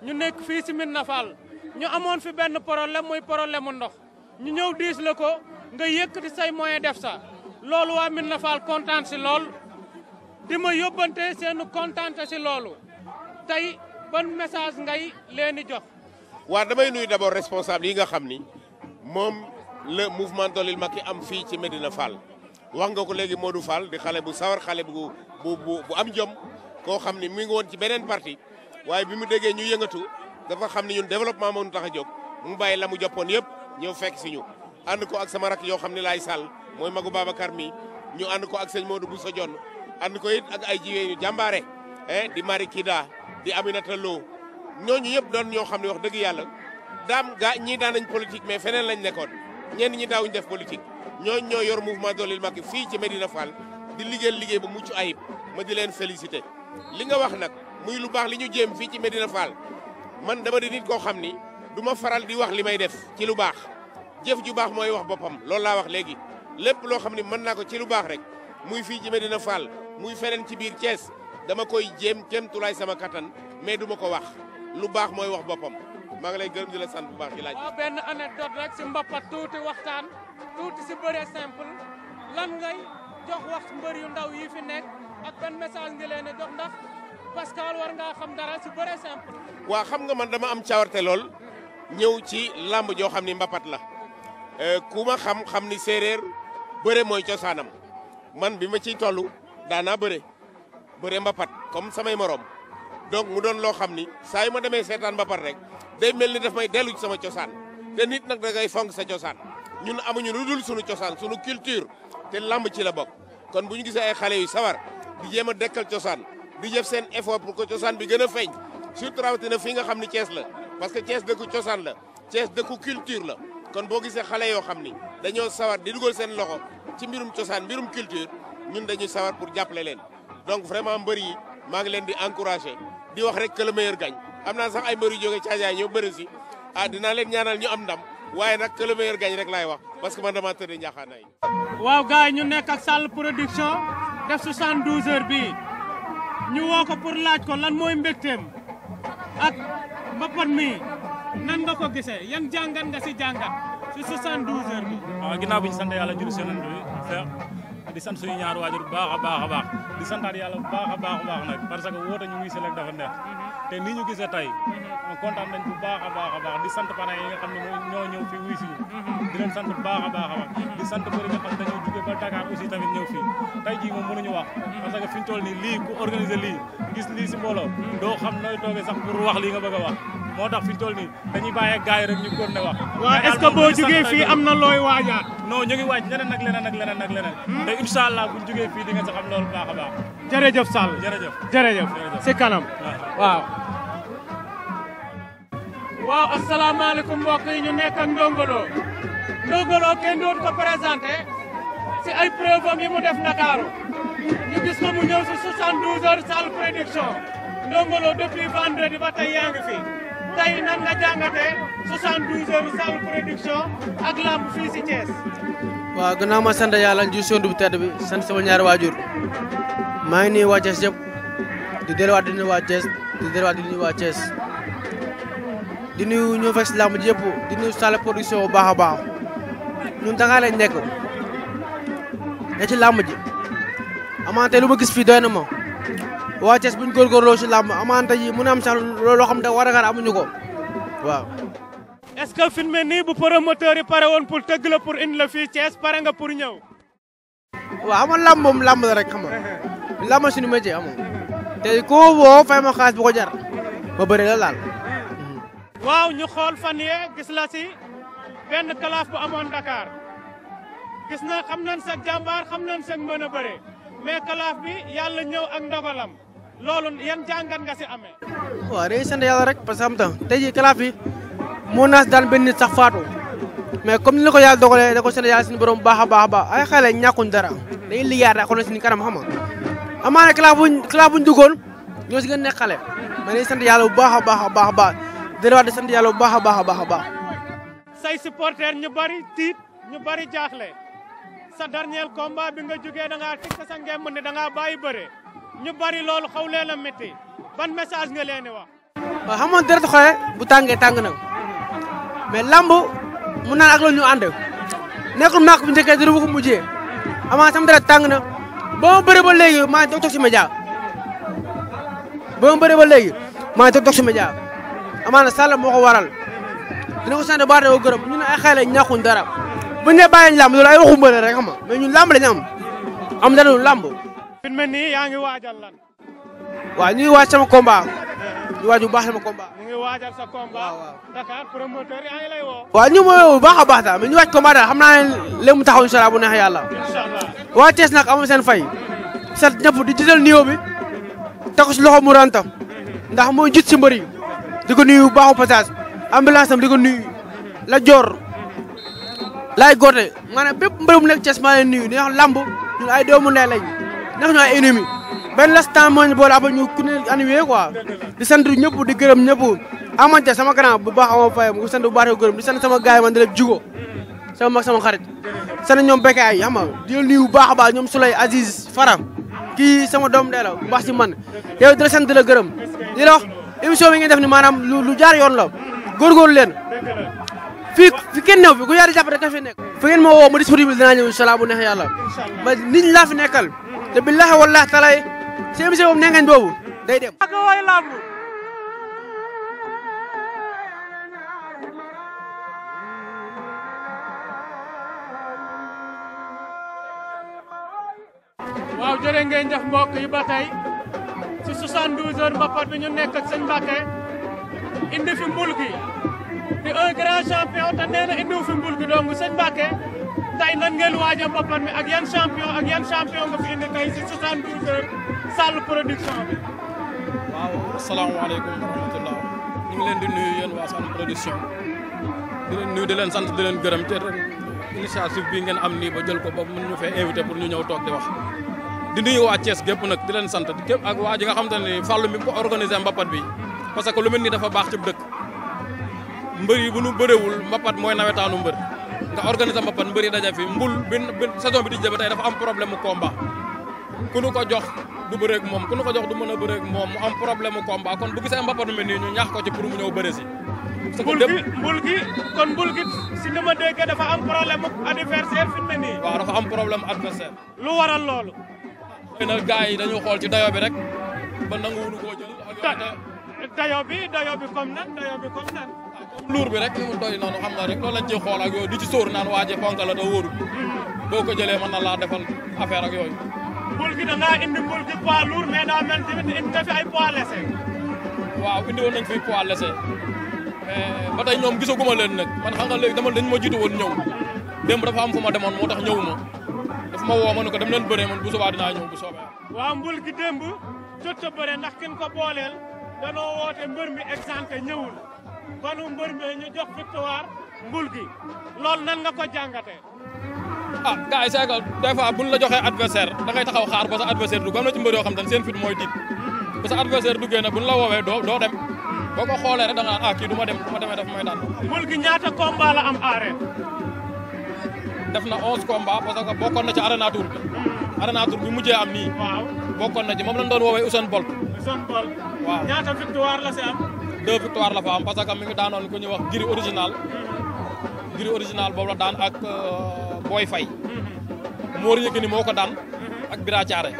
ñu nekk fii si Médina Fall ñu amoon fi benn problème muy problème mu ndox ñu ñëw diis la ko nga yëkkati say moyen def sa loolu waa Médina Fall kontaan si lool di ma yóbbante seenu kontaante si loolu tey ban message ngay leen di jox. waa damay nuyu d'abord responsable yi nga xam ni moom le mouvement Dolli Macky am fii ci Médina Fall wax nga ko léegi Modou Fall di xale bu sawar xale bu am jom koo xam ni mu ngi woon ci beneen parti waaye bi mu déggee ñu yëngatu dafa xam ni ñun développement moo ñu tax a jóg mu bàyyi la mu joppoon yëpp ñëw fekk si ñu ànd ko ak sama rak yoo xam ne laay Sall mooy magu Babacar mi ñu ànd ko ak sëñ Modou Bousso Dione ànd ko it ak ay jigéen ñu jàmbaare di Marie Kida di Aminata Lo ñooñu yëpp doon ñoo xam ne wax dëgg yàlla ñii daan nañ politique mais feneen lañ nekkoon ñenn ñi daawuñ def politique ñooñu ñoo yor mouvement Dolli Macky fii ci Médina Fall di liggéey bu mucc ayib ma di leen félicité li nga wax nag muy lu baax li ñu jéem fii ci Médina Fall man dama di nit koo xam ni du ma faral di wax li may def ci lu baax jëf ju baax mooy wax boppam loolu laa wax léegi lépp loo xam ne mën naa ko ci lu baax rek muy fii ci Médina Fall muy feneen ci biir Thiès dama koy jéem kéem tulaay sama kattan mais du ma ko wax lu baax mooy wax boppam maa ngi lay gërëm di la sant bu baax ci laaj bi. benn anecdote rek si mbapat tuuti waxtaan tuuti si bëre simple lan ngay jox wax mbër yu ndaw yi fi nekk ak benn message nga leen di jox ndax Pascal war ngaa xam dara si bëre simple. waa xam nga man dama am cawarte lool ñëw ci làmb joo xam ni mbapat la ku ma xam ni séeréer bëre mooy cosaanam man bi ma ciy toll daanaa bëre mbapat comme samay morom donc mu doon loo xam ni saa yu ma demee seetaan mbapat rek day mel ni daf may dellu ci sama cosaan te nit nag da ngay fonk sa cosaan ñun amuñu lu dul sunu cosaan sunu culture te lamb ci la bokk kon bu ñu gisee ay xale yu sawar di jéem a dekkal cosaan di jëf seen effort pour que cosaan bi gën a feeñ surtout rawatina fii nga xam ni Thiès la parce que Thiès dëkku cosaan la Thiès dëkku culture la kon boo gisee xale yoo xam ni dañoo sawar di dugal seen loxo ci mbirum cosaan mbirum culture ñun dañuy sawar pour jàppale leen donc vraiment mbër yi maa ngi leen di encouragé di wax rek que le meilleur gagne am naa sax ay mbër yu jóge Caajaay ñëw bëri si dinaa leen ñaanal ñu am ndam waaye nag que le meilleur gagne rek laay wax parce que man dama tëddee njaaxaanaay. waaw gars yi ñu nekk ak Sall production def 72 heures bii ñu woo ko pour laaj ko lan mooy mbégteem ak mbapat mi nan nga ko gisee yan jàngat nga si jàngat si 72 heures bi. waaw ginnaaw bi ñu sant yàlla julli seen bi di sant suñu ñaar waajur bu baax a baax di santaat yàlla bu baax a baax nag parce que woote ñu ngi si rek dafa neex te ni ñu gisee tey kontaan nañ bu baax a baax di sant parents yi nga xam ne ñoo ñëw fii wuy si di leen sant bu baax a baax di sant bëri nga xam ne dañoo jóge ba Dakar aussi tamit ñëw fii tey jii moom mënuñu wax parce que fi ñu toll nii lii ku organiser lii gis lii si mbooloo doo xam nooy toogee sax pour wax lii nga bëgg a wax moo tax fi ñu toll nii dañuy bàyyi ak gars yi rek ñu kon ne wax. waaw est-ce que boo jógee fii am na looy waajaat. non ñu ngi waaj leneen ak leneen te incha allah buñ jógee fii di nga sa xam loolu baax a baax. jërëjëf Sall jërëjëf si kanam waaw. waaw asalaamaaleykum mbokk yi ñu nekk ak Ndongo Lo kenn doon ko présenté si ay preuve am yi mu def Ndakaaru ñu gis ko mu ñëw si 72 heures Sall production Ndongo Lo depuis vendredi ba tey yaa ngi fi tey nan nga jàngatee 72 heures Sall production ak lamb fii si Thiès. waaw gannaaw ma sant yàlla ju sondu bu tedd bi sant sama ñaari waajur maa ngi nuyu waa Thiès yëpp di delluwaat di nuyu waa Thiès di nuyu ñoo fekk si lamb ji yëpp di nuyu Sall production bu baax a baax ñun Dakar lañ nekk ne ci lamb ji amaante lu ma gis fii doy na ma waa Thiès buñ góorgóorloo si lamb amaante yi mun a am sax loo xam ne war a amuñu ko waaw. est-ce que fi mu ne nii bu promoteur yi pare woon pour tëgg la pour indi la fii Thiès pare nga pour ñëw. waaw xam nga lamb moom lamb la rek xam nga lamb suñu métier xam nga te koo woo fay ma xaalis bu ko jar ma bëri la laal. waaw ñu xool fan yee gis la si benn kalaaf bu amoon Dakar gis na xam nañ sa jàmbaar xam nañ sa mën a bëre mais kalaaf bi yàlla ñëw ak ndogalam loolu yan jàngat nga si amee. waaw day sant yàlla rek parce que xam nga tey jii kalaaf bi moo naas daan benn nit sax faatu mais comme ni la ko yàlla dogalee da ko sant yàlla suñu borom baax a baax ay xale ñàkkuñ dara dañuy liggéeyaat rek xool suñu kanam xam nga amaana classe buñ duggoon ñoo si gën a nekk xale mais dañuy sant yàlla bu baax a baax a baax a baax di wax di sant yàlla bu baax a baax a baax a baax. say supporters ñu bari tiit ñu bari jaaxle sa dernier combat bi nga jógee da ngaa tikk sa ngemb ne da ngaa bàyyi bëre ñu bari loolu xaw leen a métti ban message nga leen di wax. waaw xam nga deret xole bu tàngee tàng na mais lamb mu naan ak loolu ñu ànd nekkul maak bu njëkkee dina ko mujjee amaana sama deret tàng na ba ma bëre ba léegi maa ngi toog si média ba ma bëre ba léegi maa ngi toog si média amaana Sall moo ko waral dina ko sant baax na ko gërëm ñun ay xale ñàkkuñ dara bu ñu nee bàyyi lamb loolu ay waxu mbëre rek xam nga mais ñun lamb lañu am dara lu lamb. fi mu ne nii yaa ngi waajal lan. waaw ñu ngi waaj sama combat ñu waaj bu baax sama combat. ñu ngi waajal sa combat. Dakar promoteur yaa ngi lay woo. waaw ñu mooy bu baax a baax daal mais ñu waaj combat daal xam naa ne léegi mu taxaw incha allah bu neexee yàlla. incha allah waa Thiès nag amul seen fay. sant ñëpp di jiital nuyoo bi teg ko si loxo mu ranta ndax mooy jiit si mbër yi di ko nuyu bu baaxu passage ambulance am di ko nuyu la joor laay goote maanaam bépp mbër mu nekk Thiès maa leen nuyu dañuy wax lamb ñun ay doomu ndey lañ nekk ñu ay ennemi benn l'instant moo ñu boole après ñu ku ne animé quoi di sant ñëpp di gërëm ñëpp amante sama grand bu baax ama fay mu sant bu baax di ko gërëm di sant sama gaay man di leen jugo sama mag sama xarit sant ñoom bekkaay xam nga di leen nuyu bu baax a baax ñoom Souley Aziz Faram kii sama doom ndey la bu baax si man yow di la sant di la gërëm di la wax émission bi ngeen def ni maanaam lu jaar yoon la góorgóorlu leen fii kenn new fi ku yaari jàpp rek ka fi nekk fi ngeen ma woo ma disponible dinaa ñëw incha allah bu neex yàlla ma nit ñi laa fi nekkal te billahi wallahi talay si émission boobu nee ngeen boobu day dem ak way lamb waaw jërë ngeen jëf mbokk yi ba tey ci 72 heures mbapat bi ñu nekk ak sëñ Mbacké indi fi mbul gi di un grand champion te nee na indiw fi mbul gi donc sëñ Mbacké tey nan ngeen waaj a mbapat mi ak yan champion nga fi indi tey ci 72 heures Sall production bi. waaw asalaamaaleykum wa rahmatulah ñu ngi leen di nuyu yéen waa Sall production di leen nuyu di leen sant di leen gërëm te initiative bi ngeen am nii ba jël ko ba mën ñu fee invité pour ñu ñëw toog di wax. di nuyu waa Thiès gépp nag di leen sant képp ak waa ji nga xamante ne Fallou mi ko organisé mbapat bi parce que lu mel ni dafa baax ci dëkk mbër yi bu nu bëreewul mbapat mooy nawetaanu mbër nga organisé mbapat mbër yi daje fi mbul bi saison bi di jëba tey dafa am problème mu combat ku nu ko jox du bëreeg moom ku nu ko jox du mën a bëreeg moom mu am problème mu combat kon bu gisee mbapat mu mel nii ñu ñaax ko ci pour mu ñëw bëre si mbul gi si ni ma déggee dafa am problème mu adversaire fi mu ne nii waaw dafa am problème adversaire lu waral loolu xëy na gars yi dañu xool ci dayo bi rek ba nanguwuñu koo jël dayo bi comme nan luur bi rek ni mu doy noonu xam nga rek loolu lañ ciy xool ak yooyu di ci sóor naan waaje ponk la da wóorul boo ko jëlee mën na laa defal affaire ak yooyu mbul gi da ngaa indi mbul gi poids lourd mais daa mel tamit indi nga fi ay poids léger waaw indi woon nañ fi poids léger mais ba tey ñoom gisaguma leen nag man xam nga léegi dañ ma jiitu woon ñëw démb dafa am fu ma demoon moo tax ñëwuma dafa ma woo ma ne ko dem leen bëree man bu subaa dinaa ñëw bu soobee waaw mbul gi démb jot a bëre ndax kin ko booleel danoo woote mbër mi exempté ñëwul banu mbër mi ñu jox victoire mbul gi loolu nan nga ko jàngatee ah gars yi c'est que des fois buñ la joxee adversaire da ngay taxaw xaar ba sa adversaire dugg am na ci mbër yoo xam ne seen fit mooy tiit ba sa adversaire duggee nag buñ la woowee doo dem boo ko xoolee rek da nga naan kii du ma dem bu ma demee daf may daan mbul gi ñaata combat la am arène def na 11 combats parce que bokkoon na ci arena tour bi arena tour bi mujjee am nii waaw bokkoon na ci moom lañ doon woowee Usain Bolt waaw ñaata victoire la si am 2 victoire la fa am parce que mi ngi daanoon ku ñuy wax giri original boobu la daan ak Boy Faye Mor Yekini moo ko daan ak Bira Thiaré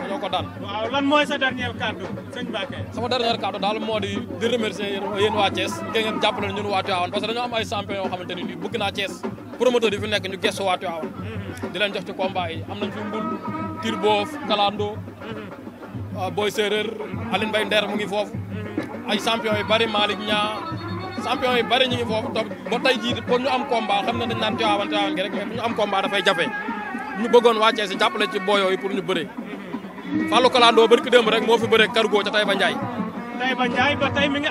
ñoo ko daan waaw lan mooy sa dernier kàddu sëñ Mbacké sama dernier kàddu daal moo di remercier yéen waa Thiès ngeen jàppale ñun waa Tivaouane parce que dañoo am ay champion yoo xamante ni bëgg naa Thiès promoteur yi fi nekk ñu gestu waa Tivaouane di leen jox ci combat yi am nañ fi mbul Tirboof Kalando Boy Séeréer Aline Mbaye Nder mu ngi foofu ay champion yu bari Malick Niang champion yu bari ñu ngi foofu toog ba tey jii pour ñu am combat xam ne dañ naan Tivaouane gi rek mais pour ñu am combat dafay jafe ñu bëggoon waa Thiès jàppale ci boy yooyu pour ñu bëree Fallou Kalando bari ki démb rek moo fi bëree Cargo ca Taïba Ndiaye ba tey mi ngi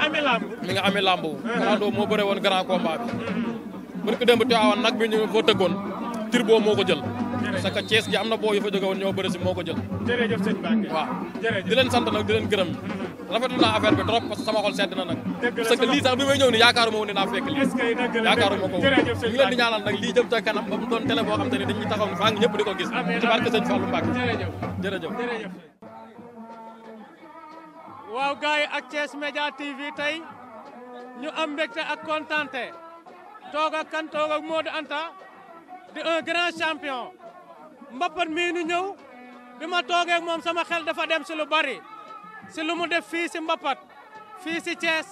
amee lamb Kalando moo bëree woon grand combat bi bari ki démb Tivaouane nag bi ñu fa tëggoon Turbo moo ko jël parce que Thiès gi am na boo yu fa jóge woon ñoo bëri si moo ko jël. jërëjëf sëñ Mbacke. waaw jërëjëf di leen sant nag di leen gërëm. rafetlu naa affaire bi trop parce que sama xol sedd na nag. parce que lii sax bi may ñëw ni yaakaaruma woon dinaa fekk lii. yaakaaruma ko woon ñu ngi leen di ñaanal nag lii jëm ca kanam ba mu doon télé boo xam te ne dañuy taxaw ni faa ngi ñëpp di ko gis. ci barke sëñ Fallou Mbacke. jërëjëf. waaw gars yi ak Thiès Média TV tey ñu am mbégte ak kontante toog ak kan toog ak Modou Anta di un grand champion mbappat mii nu ñëw bi ma toogee ak moom sama xel dafa dem si lu bari si lu mu def fii si mbappat fii si Thiès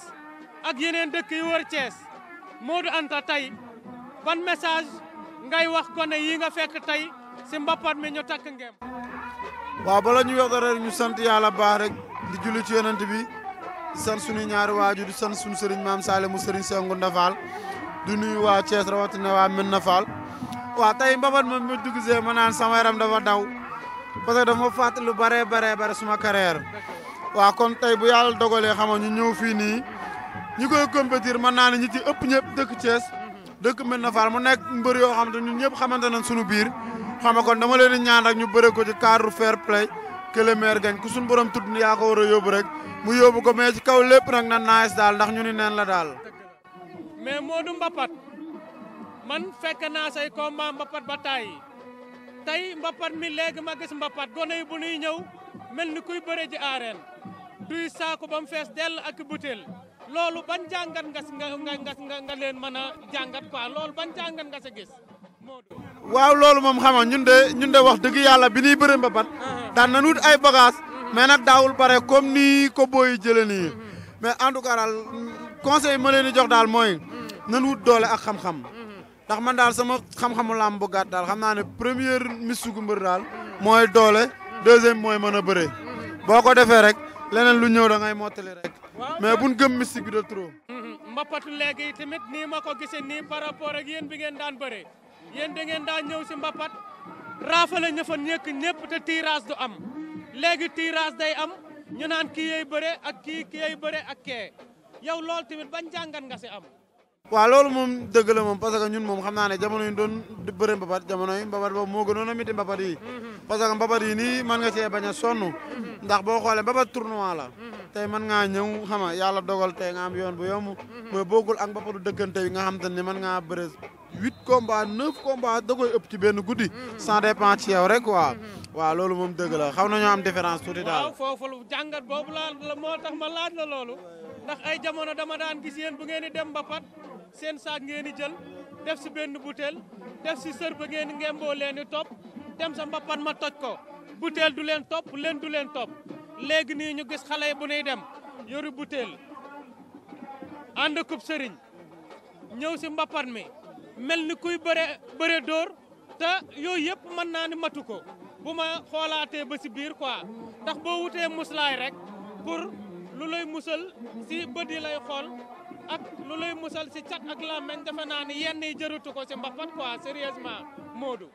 ak yeneen dëkk yu wër Thiès Modou Anta tey ban message ngay wax gone yi nga fekk tey si mbappat mi ñu takk ngem. waaw bala ñu wax dara ñu sant yàlla baax rek di julli ci yonent bi di sant suñu ñaari waaju di sant suñu sëriñ maam Sale mu sëriñ Sengu Ndafal di nuyu waa Thiès rawatina waa Medina Fall. waaw tey mbapat ma mi dugg see ma naan sama yaram dafa daw parce que dafa ma fàttali lu bare suma carrière waaw kon tey bu yàlla dogalee xam nga ñu ñëw fii nii ñi koy compétir mën naa ne ñi ci ëpp ñëpp dëkk Thiès dëkk Medina Fall mu nekk mbër yoo xam te ñun ñëpp xamante nañ suñu biir xam nga kon dama leen di ñaan rek ñu bëre ko ci cadre fair play que le maire gagne ku suñu borom tudd yaa ko war a yóbbu rek mu yóbbu ko mais ci kaw lépp nag na nice daal ndax ñu ni neen la daal. mais Modou Mbapat man fekk naa say combat Mbapat ba tey Mbapat mi léegi ma gis Mbapat gone yi bu nuy ñëw mel ni kuy bëre ji arène duy saako ba mu fees dell ak butéel loolu ban jàngat nga leen mën a jàngat quoi loolu ban jàngat nga sa gis Modou. waaw loolu moom xam nga ñun de wax dëgg yàlla bi ñuy bëre Mbapat daan nañu wut ay bagage mais nag daawul bare comme ni ko booy jëlee nii mais en tout cas daal conseil ma leen di jox daal mooy nañu wut doole ak xam-xam ndax man daal sama xam-xamu làmb bu gàtt daal xam naa ne première misugu mbër daal mooy doole deuxième mooy mën a bëre boo ko defee rek leneen lu ñëw da ngay mottali rek mais buñ gëm mystique bi de trop. Mbapatu léegi tamit nii ma ko gisee nii par rapport ak yéen bi ngeen daan bëre yéen da ngeen daan ñëw si Mbapat raafale ña fa ñëkk ñëpp te tirage du am léegi tirage day am ñu naan kii yey bëre ak kii yey bëre ak kee yow loolu tamit ban jàngat nga si am. waaw loolu moom dëgg la moom parce que ñun moom xam naa ne jamono yi doon bëre Mbapat jamono yi Mbapat boobu moo gënoon a miti Mbapat yi parce que Mbapat yi nii mën nga cee bañ a sonn ndax boo xoolee Mbapat tournoi la tey mën ngaa ñëw xam nga yàlla dogal tey nga am yoon bu yomb mais boogul ak Mbapatu dëkkante yi nga xam te ne mën ngaa bëre 8 combats 9 combats da koy ëpp ci benn guddi sans dépend ci yow rek quoi waaw loolu moom dëgg la xaw nañoo am différence tuuti daal. waaw foofu jàngat boobu la moo tax ma laaj la loolu ndax ay jamono dama daan gis yéen bu ngeen di dem Mbapat seen saak ngeen di jël def si benn butéel def si sër ba ngeen ngemboo leen di topp dem sa Mbapat ma toj ko butéel du leen topp leen du leen topp léegi nii ñu gis xale bu nuy dem yoru butéel ànd kub sëriñ ñëw si Mbapat mi mel ni kuy bëre dóor te yooyu yëpp mën naa ni matu ko bu ma xoolaatee ba si biir quoi ndax boo wutee muslaay rek pour lu lay musal si bët yi lay xool ak lu lay musal si cat ak làmmeñ defe naa ni yenn yi jërutu ko si Mbapat quoi sérieusement Modou.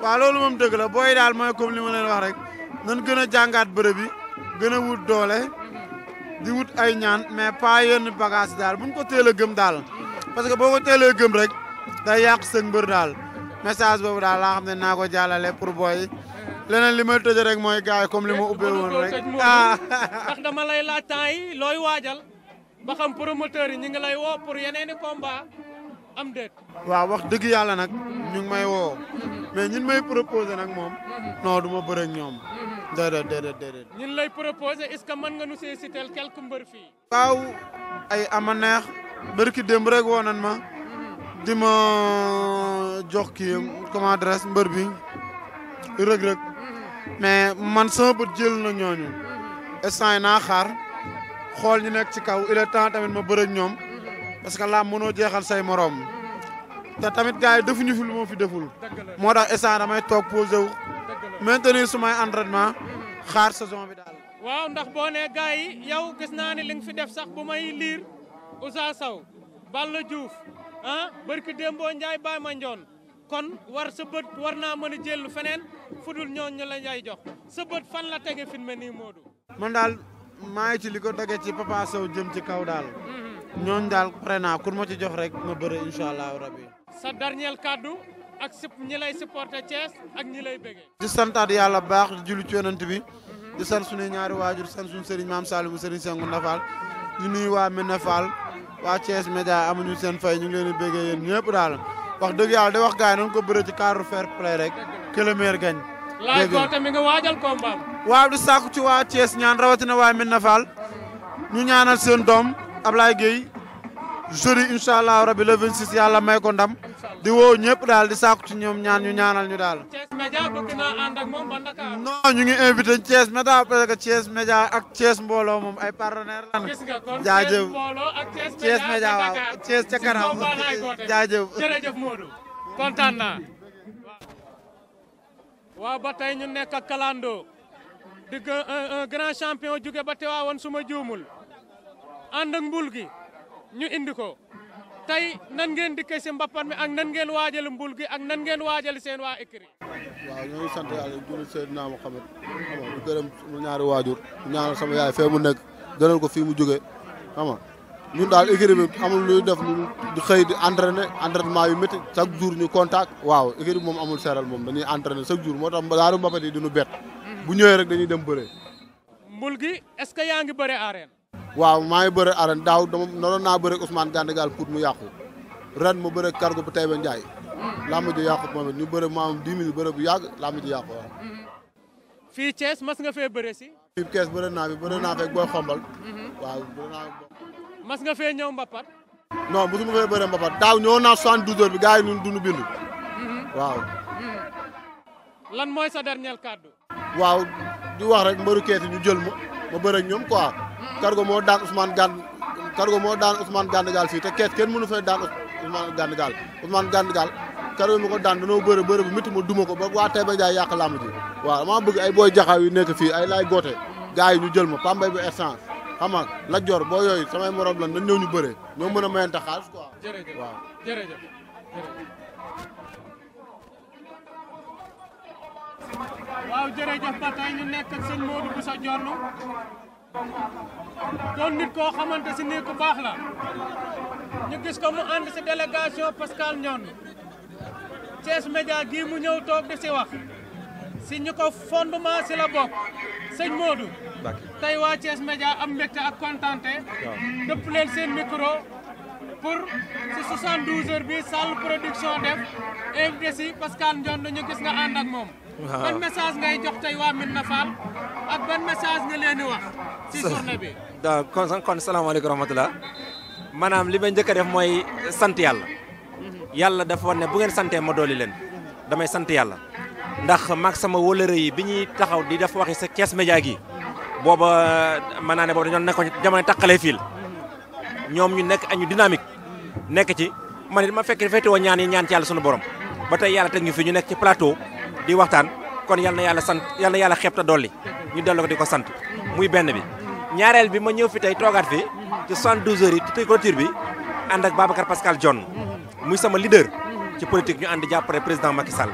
waaw loolu moom dëgg la booy daal mooy comme li ma leen wax rek nan gën a jàngaat bërëb bi gën a wut doole di wut ay ñaan mais pas yenn bagage daal buñ ko teel a gëm daal parce que boo ko teelee gëm rek day yàq sëg mbër daal message boobu daal laa xam ne naa ko jàllale pour booy leneen li may tëj rek mooy gars yi comme li ma ubbee woon rek ndax dama lay laaj temps yi looy waajal ba xam promoteur yi ñu ngi lay woo pour yeneen i combat am déet. waaw wax dëgg yàlla nag ñu ngi may woo mais ñun may proposé nag moom non du ma bëre ak ñoom déedéet. ñun lay proposé est-ce que mën nga nu see citer quelques mbër fii. waaw ay ama neex bërki démb rek woo nan ma di ma jox kii comment adresse mbër bi rëg-rëg mais man sama bët jël na ñooñu instant yi naa xaar xool ñu nekk ci kaw il est temps tamit ma bëre ak ñoom parce que laa mënoo jeexal say morom te tamit gars yi defuñu fi lu ma fi deful moo tax instant damay toog posé wu maintenir sumay entraînement xaar saison bi daal. waaw ndax boo nee gars yi yow gis naa ne li nga fi def sax bu may liir Ousa Sow Balla Diouf barki Dembo Ndiaye Baye Mandione kon war sa bët war naa mën a jël feneen fudul ñooñu ñu la ñay jox sa bët fan la tege fi mu ne nii Modou. man daal maa ngi ci li ko dage ci Papa Sow jëm ci kaw daal. ñooñu daal pare naa kur ma ci jox rek ma bëre incha allahu rabbi. sa dernier kaddu ak ñi lay supporter Thiès ak ñi lay bëggee. di santaat yàlla baax di julli ci yonent bi di sant suñu ñaari waajur sant suñu sëriñ maam Saliou sëriñ Sengu Ndafal di nuyu waa Médina Fall waa Thiès Média amuñu seen fay ñu ngi leen di bëggee yéen ñëpp daal wax dëgg yàlla di wax gars yi nañu ko bëre ci cadre fair play rek que le meilleur gagne. laaj ko tamit nga waajal combat. waaw di sàkku ci waa Thiès ñaan rawatina waa Médina Fall ñu ñaanal seen doom Ablaye Gueye jeudi incha allah rabi le 26 yàlla may ko ndam di woo ñëpp daal di sàkku ci ñoom ñaan ñu ñaanal ñu daal. Thiès Média bëgg naa ànd ak moom ba Dakar. non ñu ngi invité Thiès Média parce que Thiès Média ak Thiès Mbooloo moom ay partenaires lan. gis nga kon jaajëf Thiès Mbooloo ak Thiès Média waaw Thiès ca kanam jaajëf. jërëjëf Modou kontaan naa. waaw ba tey ñu nekk ak Kalando di un grand champion jóge ba Tiwaawoon suma juumul ànd ak mbul gi ñu indi ko tey nan ngeen dikkee si mbappat mi ak nan ngeen waajal mbul gi ak nan ngeen waajal seen waa écrit. waaw ñoo ngi sant yàlla julli Seydina Muhammad xam nga di gërëm sama ñaari waajur ñaanal sama yaay fee mu nekk gënal ko fii mu jóge xam nga ñun daal écrit bi amul luy def di xëy di entraînement yu métti chaque jour ñu contact waaw écrit bi moom amul seeral moom dañuy entraîné chaque jour moo tax daaru mbapat yi duñu bett bu ñëwee rek dañuy dem bëre. mbul gi est-ce que yaa ngi bëre arène. waaw maa ngi bëre arène daaw dama noonu naa bëre Ousmane Gandagal pour mu yàqu ren mu bëre cargo bu Taïba Ndiaye làmb ji yàqu moom it ñu bëre maam 10 000 bëre bu yàgg làmb ji yàqu waaw. fii Thiès mas nga fee bëre si. fii Thiès bëre naa fekk booy xombal. waaw bëre naa. mas nga fee ñëw Mbapat. non mosuma fee bëre Mbapat daaw ñëw naa 72 heures bi gars yi ñun duñu bind. waaw. lan mooy sa dernier kàddu. waaw di wax rek mbaru keeti ñu jël ma bëre ak ñoom quoi. Cargo moo daan Ousmane Gandagal fii te kees kenn mënu fay daan Ousmane Gandagal Cargo mi ko daan danoo bëre bu métti ma duma ko ba waa Taïba Ndiaye yàq làmb ji waaw dama bëgg ay booy jaxaw yu nekk fii ay laay goote gars yi ñu jël ma Pambay bu essence xam nga la jor boo yooyu samay morom lan dañ ñëw ñu bëre ñoo mën a mayante xaalis quoi. jërëjëf waaw jërëjëf. waaw jërëjëf ba tey ñu nekk ak sëñ Modou Bousso Dione doon nit koo xamante si nii ku baax la ñu gis ko mu ànd si délégation Pascal Ndione Thiès Média gii mu ñëw toog di si wax si ñu ko fondement si la bokk sëñ Modou tey waa Thiès Média am mbégte ak kontaante dëpp leen seen micro pour si 72 heures bi Sall Production def invité si Pascal Ndione ñu gis nga ànd ak moom ban message ngay jox tey waa Médina Fall ak ban message nga leen di wax ci journée bi. kon salaamaaleykum wa rahmatulah maanaam li may njëkk a def mooy sant yàlla. yàlla dafa war ne bu ngeen santee ma dooli leen damay sant yàlla. ndax maag sama wóolare yi bi ñuy taxaw di def waxi sa Thiès Média gi booba mën naa ne booba dañoo nekkoon jamono taqalee fiil ñoom ñu nekk ñu dynamique nekk ci man it ma fekk féete woo ñaan yi ñaan ci yàlla sunu borom ba tey yàlla teg ñu fi ñu nekk ci plateau di waxtaan kon yal na yàlla sant yal na yàlla xeeb ta dolli ñu delloo ko di ko sant muy benn bi. ñaareel bi ma ñëw fi tey toogaat fi ci 72 heures yi ci clôture bi ànd ak Babacar Pascal Dione muy sama leader ci politique ñu ànd jàppale président Macky Sall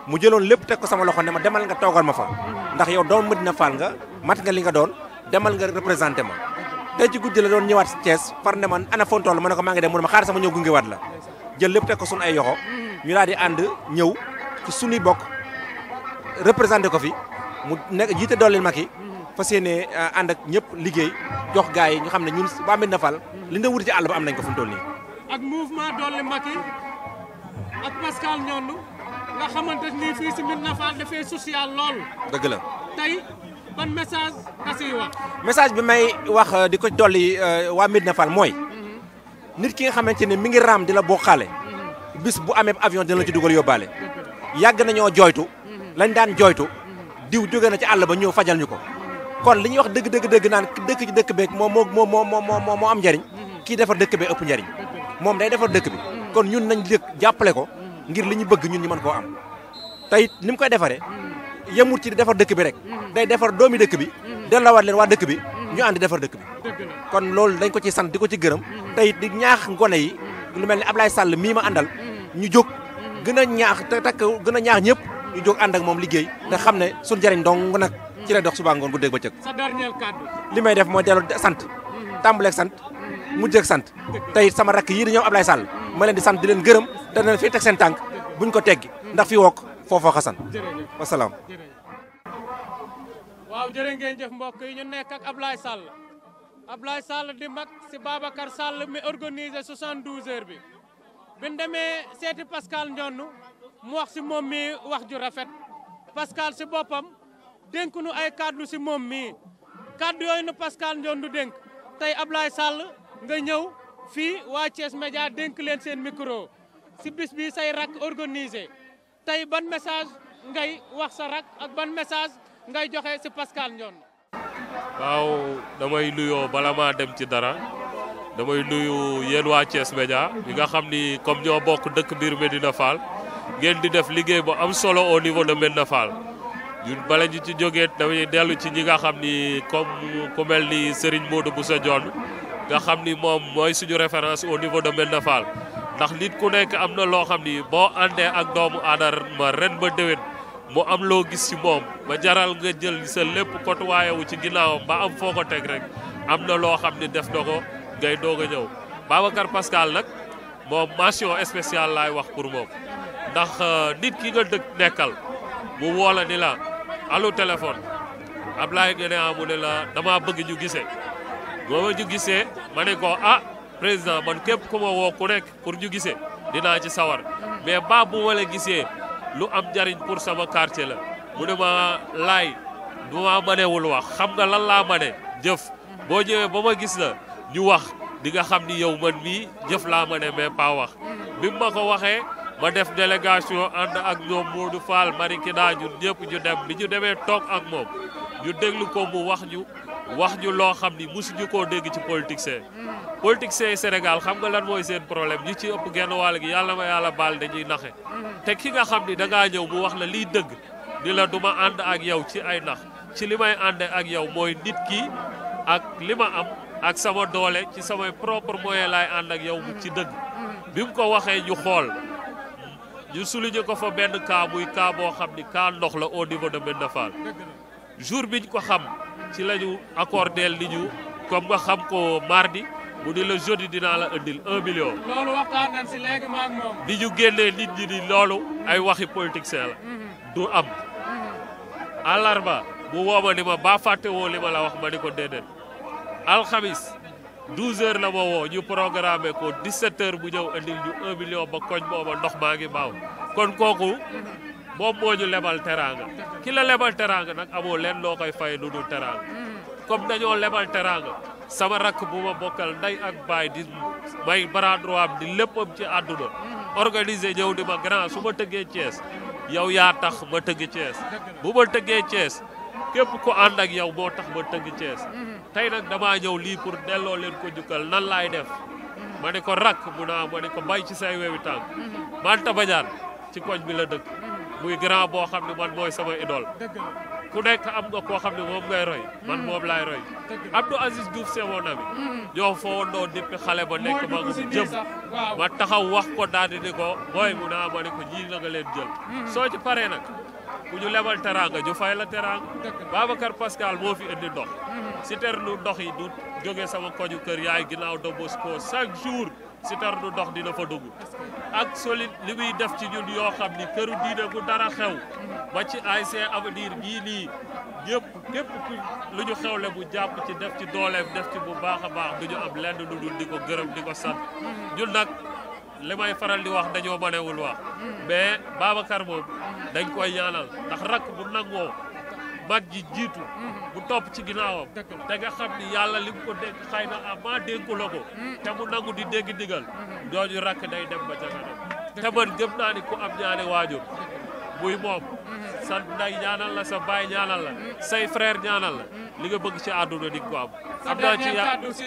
mu jëloon lépp teg ko sama loxo ne ma demal nga toogal ma fa ndax yow doon Médina Fall nga mat nga li nga doon demal nga représenté ma. tey ci guddi la doon ñëwaat Thiès far ne man ana fon toll ma ne ko maa ngi dem mu ne ma xaar sama ñëw gungewaat la jël lépp teg ko sunu ay yoxo ñu daal di ànd ñëw ci sunuy bokk représenté ko fi mu nekk jiite dooleel Macky fas yéene ànd ak ñëpp liggéey jox gars yi ñu xam ne ñun waa Médina Fall li nga wuti ci àll ba am nañ ko fu mu toll nii. ak mouvement dooleel Macky ak Pascal Ndione nga xamante ni fii si Médina Fall dafay social lool. dëgg la tey ban message nga siy wax. message bi may wax di ko dolli waa Médina Fall mooy nit ki nga xamante ne mi ngi raam di la bokkaale bis bu amee avion dina la ci dugal yóbbaale yàgg nañoo jooytu lañ daan jooytu diw jóge na ci àll ba ñëw fajal ñu ko kon li ñuy wax dëgg naan dëkk ci dëkk beeg moo am njariñ kii defar dëkk bee ëpp njariñ moom day defar dëkk bi kon ñun nañ léeg jàppale ko ngir li ñu bëgg ñun ñu mën koo am tey ni mu koy defaree yemut ci di defar dëkk bi rek day defar doomi dëkk bi delloowaat leen waa dëkk bi ñu àndi defar dëkk bi kon loolu dañ ko ci sant di ko ci gërëm tey di ñaax ngone yi lu mel ni Ablaye Sall mii ma àndal ñu jóg gën a ñaax te takk gën a ñaax ñëpp ñu jóg ànd ak moom liggéey te xam ne suñu njëriñ dong nag ci lay dox suba ngoon guddeeg bëccëg. sa dernier kàddu. li may def mooy dellu sant tàmbaleeg sant mujjeeg sant tey sama rakk yii di ñoom Ablaye Sall ma leen di sant di leen gërëm te dina fi teg seen tànk buñ ko teggi ndax fi wokk foofa xasan wasalaam. waaw jërë ngeen jëf mbokk yi ñu nekk ak Ablaye Sall di mag si Babacar Sall mi organisé 72 heures bi biñ demee seeti Pascal Ndione mu wax si moom mi wax ju rafet Pascal si boppam dénk nu ay kaddu si moom mi kaddu yooyu nu Pascal Ndione du dénk tey Ablaye Sall nga ñëw fii waa Thiès Média dénk leen seen micro si bis bi say rak organisé tey ban message ngay wax sa rak ak ban message ngay joxe si Pascal Ndione. waaw damay nuyoo bala maa dem ci dara damay nuyu yéen waa Thiès Média yi nga xam ni comme ñoo bokk dëkk biir Médina Fall ngeen di def liggéey bu am solo au niveau de Médina Fall ñun bala ñu ci jógee damay dellu ci ñi nga xam ni comme ku mel ni Serigne Modou Boussa Dione nga xam ni moom mooy suñu référence au niveau de Médina Fall ndax nit ku nekk am na loo xam ni boo àndee ak doomu aadama ren ba déwén mu am loo gis ci moom ba jaral nga jël sa lépp kotuwaaye wu ci ginnaawam ba am foo ko teg rek am na loo xam ni def na ko ngay doog a ñëw Babacar Pascal nag moom mention spéciale laay wax pour moom ndax nit ki nga dëkk nekkal mu woola ni la alu téléphone Ablaye nga ne amu ne la dama bëgg ñu gisee boo ñu gisee ma ne ko président man képp ku ma woo ku nekk pour ñu gisee dinaa ci sawar mais ba bu ma la gisee lu am njariñ pour sama quartier la mu ne ma laay du ma mënewul wax xam nga lan laa mëne jëf boo ñëwee ba ma gis la ñu wax di nga xam ni yow man mii jëf laa mëne mais pas wax bi ma ko waxee ma def délégation ànd ak ñoom Modou Fall Marikina ñun ñëpp ñu dem bi ñu demee toog ak moom ñu déglu ko mu wax ñu loo xam ni mosuñu koo dégg ci politicien Sénégal xam nga lan mooy seen problème ñi ci ëpp genn wàll gi yàlla ma yàlla baal dañuy naxe te ki nga xam ni da ngaa ñëw mu wax la liy dëgg ni la du ma ànd ak yow ci ay nax ci li may ànd ak yow mooy nit ki ak li ma am ak sama doole ci samay propre moyen laay ànd ak yow ci dëgg bi mu ko waxee ñu xool ñu souligné ko fa benn cas muy cas boo xam ni cas ndox la au niveau de Médina Fall jour biñ ko xam ci la ñu accordé li ñu comme nga xam ko mardi mu ni la jeudi dinaa la indil 1 million. loolu waxtaan nañ si léegi ma ak moom. di ñu génnee nit ñi ni loolu ay waxi politicien la. du am. àllarba mu woo ma ni ma ba fàtte woo li ma la wax ma ni ko déedéet. alxamis 12h la ma woo ñu programmé ko 17h bu ñëw indil ñu 1 million ba koñ booba ndox maa ngi baaw kon kooku moom moo ñu lebal teraanga ki la lebal teraanga nag amoo leen loo koy fay lu dul teraanga comme dañoo lebal teraanga. sama rakk bu ma bokkal nday ak baay di may bras droit di léppam ci àdduna organiser ñëw di ma grand su ma tëggee Thiès yow yaa tax ma tëgg Thiès bu ma tëggee Thiès képp ku ànd ak yow moo tax ma tëgg Thiès tey nag damaa ñëw lii pour delloo leen ko jukkal nan laay def ma ne ko rakk mu naa ma ne ko bay ci say wewi tànk Manta Badiane ci koñ bi la dëkk muy grand boo xam ne man mooy sama idole ku nekk am nga koo xam ne moom ngay roy man moom laay roy Abdou Aziz Diouf c'est mon ami ñoo foondoo depuis xale ba nekk ma jëm ma taxaw wax ko daal di ni ko booy mu naa ma ne ko ñii la nga leen jël soo ci paree nag ku ñu lebal teraanga ñu fay la teraanga Babacar Pascal moo fi indi ndox citerne ndox yi du jóge sama koñu kër yaay ginnaaw de Bosco chaque jour citerne ndox dina fa dugg ak solide li muy def ci ñun yoo xam ni këru diine bu dara xew ba ci ASC Avenir gii nii ñëpp képp ku lu ñu xewle bu jàpp ci def ci dooleem def ci bu baax a baax du ñu am lenn lu dul di ko gërëm di ko sant ñun nag li may faral di wax dañoo mënewul wax mais Babacar moom dañ koy ñaanal ndax rakk bu nangoo mag ji jiitu bu topp ci ginnaawam te nga xam ni yàlla li mu ko dénk xëy na ama dénku la ko te mu nangu di dégg digal ñooñu rakk day dem ba jaga dem te man gëm naa ni ku am ñaani waajur muy moom sa nday ñaanal la sa baay ñaanal la say frère ñaanal la li nga bëgg ci àdduna di ko am xam naa ci kàddu si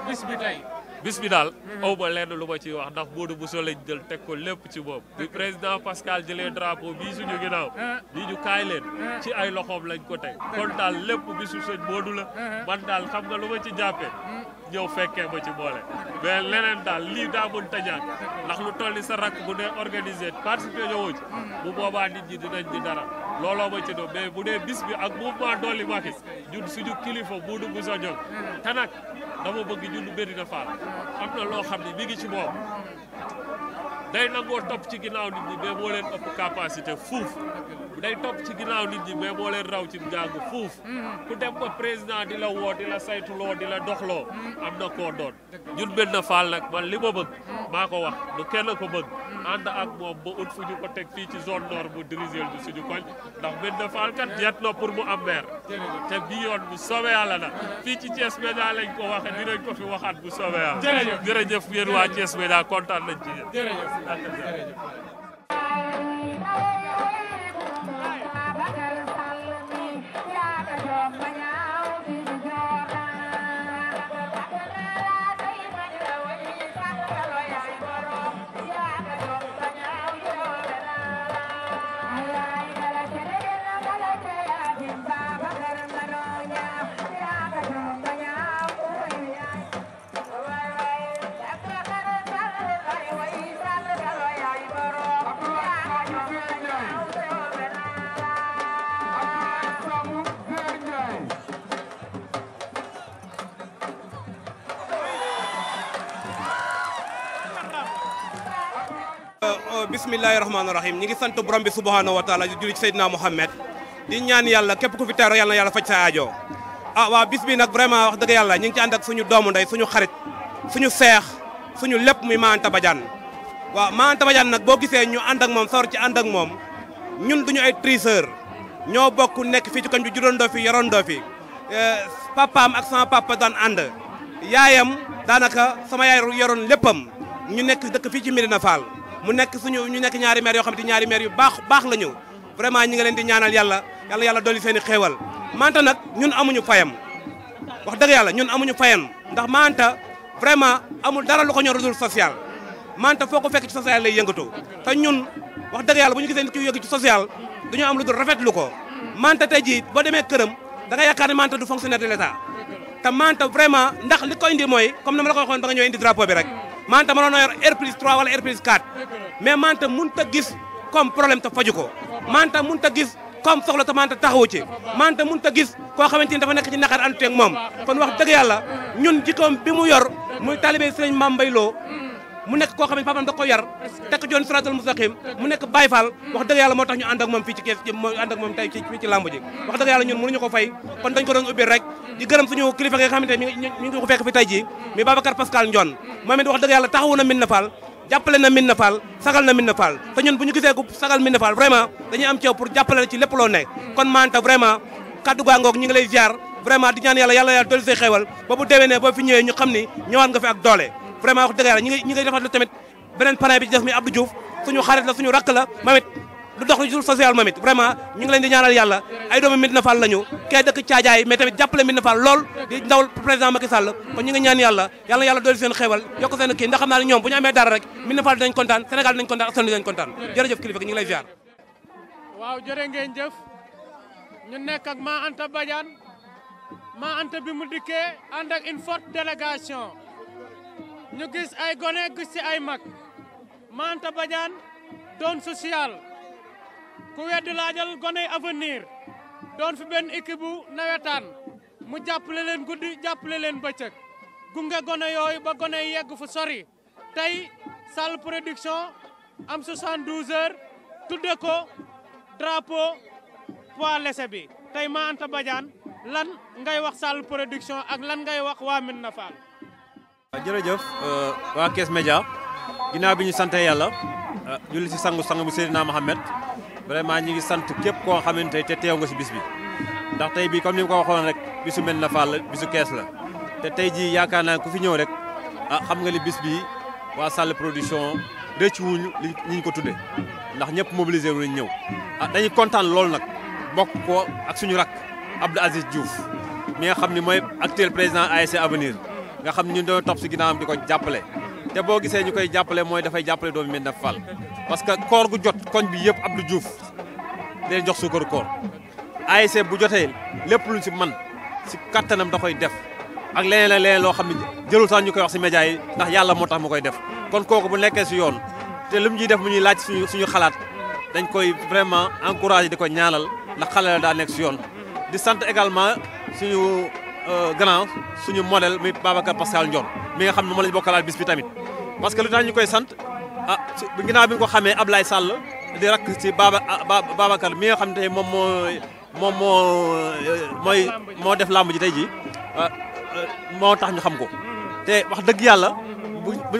bis bi tey bis bi daal aw ma lenn lu ma ciy wax ndax Modou Bousso lañ jël teg ko lépp ci moom bi président Pascal jëlee drapeau bii suñu ginnaaw bii ñu kaay leen ci ay loxoom lañ ko teg kon daal lépp bisu sëñ Modou la man daal xam nga lu ma ci jàppee ñëw fekkee ma ci boole mais leneen daal lii daa mën ta ñàkk ndax lu toll ni sa rakk bu dee organisé participer ñëwoo ci bu boobaa nit ñi dinañ di dara looloo ma ci doon mais bu dee bis bi ak mouvement Dolli Macky ñun suñu kilifa Modou Bousso Dione te nag dama bëgg ñun Médina Fall am na loo xam ne mi ngi ci moom day nangoo topp ci ginnaaw nit ñi mais moo leen ëpp capacité fuuf day topp ci ginnaaw nit ñi mais moo leen raw ci njàng fuuf ku dem ba président di la woo di la saytuloo di la doxloo am na koo doon ñun Médina Fall nag man li ma bëgg maa ko wax du kenn ko bëgg ànd ak moom ba ut fu ñu ko teg fii ci zone nord bu dirigeel du suñu koñ ndax Médina Fall kat jet na pour mu am maire te bii yoon bu soobee yàlla na fii ci Thiès Média lañ ko waxe dinañ ko fi waxaat bu soobee yàlla jërëjëf yéen waa Thiès Média kontaan nañ ci yéen bismillahi rahmaani rahim ñi ngi sant borom bi subhanahu wa taala di julli ci Seydina Mohamed di ñaan yàlla képp ku fi teero yàlla na yàlla faj sa aajo waa bis bi nag vraiment wax dëgg yàlla ñu ngi ci ànd ak suñu doomu ndey suñu xarit suñu seex suñu lépp muy Ma Anta Badiane waaw Ma Anta Badiane nag boo gisee ñu ànd ak moom sawar ci ànd ak moom ñun duñu ay tricheur ñoo bokk nekk fii ci koñ bi juróondoo fi yorondoo fi papaam ak sama papa daan ànd yaayam daanaka sama yaay yoroon léppam ñu nekk dëkk fii ci Médina Fall mu nekk ñu nekk ñaari maire yoo xam te ñaari maire yu baax la ñu vraiment ñi nga leen di ñaanal yàlla dolli seen i xéewal Ma Anta nag ñun amuñu fayam wax dëgg yàlla ñun amuñu fayam ndax Ma Anta vraiment amul dara lu ko ñor dul social Ma Anta foo ko fekk ci social lay yëngatu te ñun wax dëgg yàlla bu ñu gisee nit ki yëngu ci social duñu am lu dul rafetlu ko Ma Anta tey jii boo demee këram da nga yaakaar ne Ma Anta du fonctionnaire de l'État te Ma Anta vraiment ndax li ko indi mooy comme na ma la ko waxoon ba nga ñëw indi drapeau bi rek Ma Anta mënoon na yor R+3 wala R+4 mais Ma Anta mënut a gis comme problème te faju ko Ma Anta mënut a gis comme soxla te Ma Anta taxawu ci Ma Anta mënut a gis koo xamante ni dafa nekk ci naqar ànd ak moom kon wax dëgg yàlla ñun jikkoom bi mu yor muy talibé sëriñ Mame Mbaye Lo mu nekk koo xam ne papaam da ko yar tekk joon siratal mustaqim mu nekk Baye Fall wax dëgg yàlla moo tax ñu ànd ak moom fii ci kees ànd ak moom tey fii ci lamb ji wax dëgg yàlla ñun mënuñu ko fay kon dañ ko doon ubbi rek di gërëm suñu kilifa nga xamante ne ñu ngi ko fekk fi tey ji mi Babacar Pascal Ndione moom it wax dëgg yàlla taxawu na Médina Fall jàppale na Médina Fall sagal na Médina Fall te ñun bu ñu gisee ku sagal Médina Fall vraiment dañuy am ceew pour jàppale la ci lépp loo nekk kon Ma Anta vraiment kaddu gaa ngoog ñi ngi lay ziar vraiment di ñaan yàlla dolli say xewal ba bu déwénee boo fi ñëwee ñu xam ni ñëwaat nga fi ak doole vraiment wax dëgg yàlla ñi ngay defal tamit beneen parrain bi ci des mi Abdou Diouf suñu xarit la suñu rakk la mamit lu dox lu social mamit vraiment ñu ngi leen di ñaanal yàlla ay doomu Médina Fall lañu kee dëkk Caajaay mais tamit jàppale Médina Fall lool di ndawal président Macky Sall kon ñu ngi ñaan yàlla dolli seen xewal yokk seen kii ndax xam naa ne ñoom bu ñu amee dara rek Médina Fall dinañ kontaan Sénégal dinañ kontaan askan dinañ kontaan jërëjëf kilifa gi ñu ngi lay ziar waaw jërë ngeen jëf ñu nekk ak Ma Anta Badiane Ma Anta bi mu dikkee ànd ak une forte délégation ñu gis ay gone gis ci ay mag Ma Anta Badiane doon social ku weddi laajal gone avenir doon fi benn équipe bu nawetaan mu jàppale leen guddi jàppale leen bëccëg gunge gone yooyu ba gone yi yegg fu sori tey Sall Production am 72 heures tudde ko drapeau poids léger bi tey Ma Anta Badiane lan ngay wax Sall Production ak lan ngay wax waa Médina Fall. jërëjëf waa Thiès Média ginnaaw bi ñu sante yàlla julli si sangu bu Seydina Mohamed vraiment ñi ngi sant képp koo xamante te teew nga si bis bi ndax tey bi comme ni ma ko waxoon rek bisu Médina Fall bisu Thiès la te tey ji yaakaar naa ku fi ñëw rek xam nga li bis bi waa Sall Production rëcc wuñu li ñu ko tudde ndax ñëpp mobilisé wu ñu ñëw dañuy kontaan loolu nag bokk ko ak suñu rak Abdou Aziz Diouf mi nga xam ni mooy actuel président ASC Avenir nga xam ni ñu doon topp si ginnaawam di ko jàppale te boo gisee ñu koy jàppale mooy dafay jàppale doomu Médina Fall parce que koor gu jot koñ bi yëpp Abdou Diouf day jox suukaru koor ASC bu jotee lépp luñ si man si kattanam da koy def ak leneen loo xam ne jëlul sax ñu koy wax si média yi ndax yàlla moo tax mu koy def kon kooku bu nekkee si yoon te lu mu ñuy def mu ñuy laaj suñu xalaat dañ koy vraiment encouragé di ko ñaanal ndax xale la daa nekk si yoon di sant également suñu grand suñu modèle muy Babacar Pascal Ndione mi nga xam ne moom lañu bokkalaat bis bi tamit parce que lu tax ñu koy sant ginnaaw bi nga ko xamee Ablaye Sall di rakk ci Babacar mi nga xam ne moom moo def làmb ji tey jii moo tax ñu xam ko te wax dëgg yàlla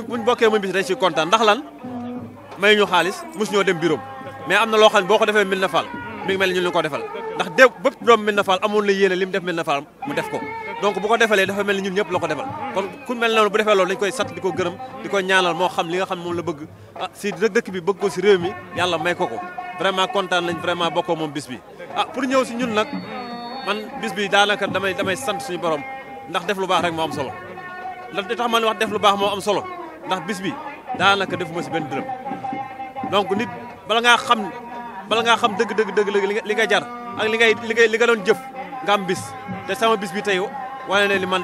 buñ bokkee mu bis dañ ci kontaan ndax lan may ñu xaalis mosu ñoo dem bureau mais am na loo xam ne boo ko defee Médina Fall mi ngi mel ni ñu ko defal ndax bépp doom Médina Fall amoon la yéene li mu def Médina Fall mu def ko donc bu ko defalee dafa mel ni ñun ñëpp la ko defal kon ku mel noonu bu defee loolu dañ koy sant di ko gërëm di ko ñaanal moo xam li nga xam moom la bëgg si dëkk bi bëgg ko si réew mi yàlla may ko vraiment kontaan nañ vraiment bokkoo moom bis bi pour ñëw si ñun nag man bis bi daanaka damay sant suñu borom ndax def lu baax rek moo am solo ndax li tax man wax def lu baax moo am solo ndax bis bi daanaka defuma si benn dërëm donc nit bala ngaa xam dëgg li nga jar ak li nga doon jëf nga am bis te sama bis bi tey wane ne li man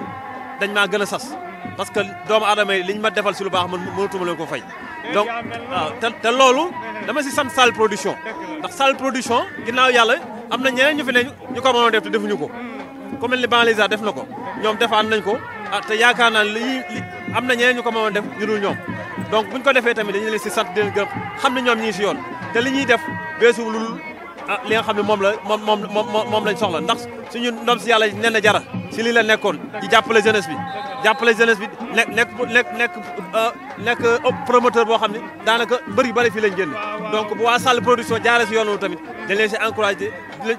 dañ maa gën a sas parce que doomu aadama yi liñ ma defal si lu baax man mënatuma leen ko fay donc waaw te loolu dama si sant Sall Production ndax Sall Production ginnaaw yàlla am na ñeneen ñu fi ne ñu ko mënoon def te defuñu ko ku mel ni Banlieusard def na ko ñoom defaan nañ ko te yaakaar naa li am na ñeneen ñu ko mënoon def ñu dul ñoom donc buñ ko defee tamit dañu leen si sant di leen gërëm xam ne ñoom ñi ngi si yoon te li ñuy def beesu lul li nga xam ne moom lañ soxla ndax suñu ndom si yàlla nen na jara si lii la nekkoon di jàppale jeunesse bi nekk promoteur boo xam ne daanaka mbër yu bëri fii lañ génn donc bu waa Sall Production jaare si yoon woowu tamit dañ leen si encouragé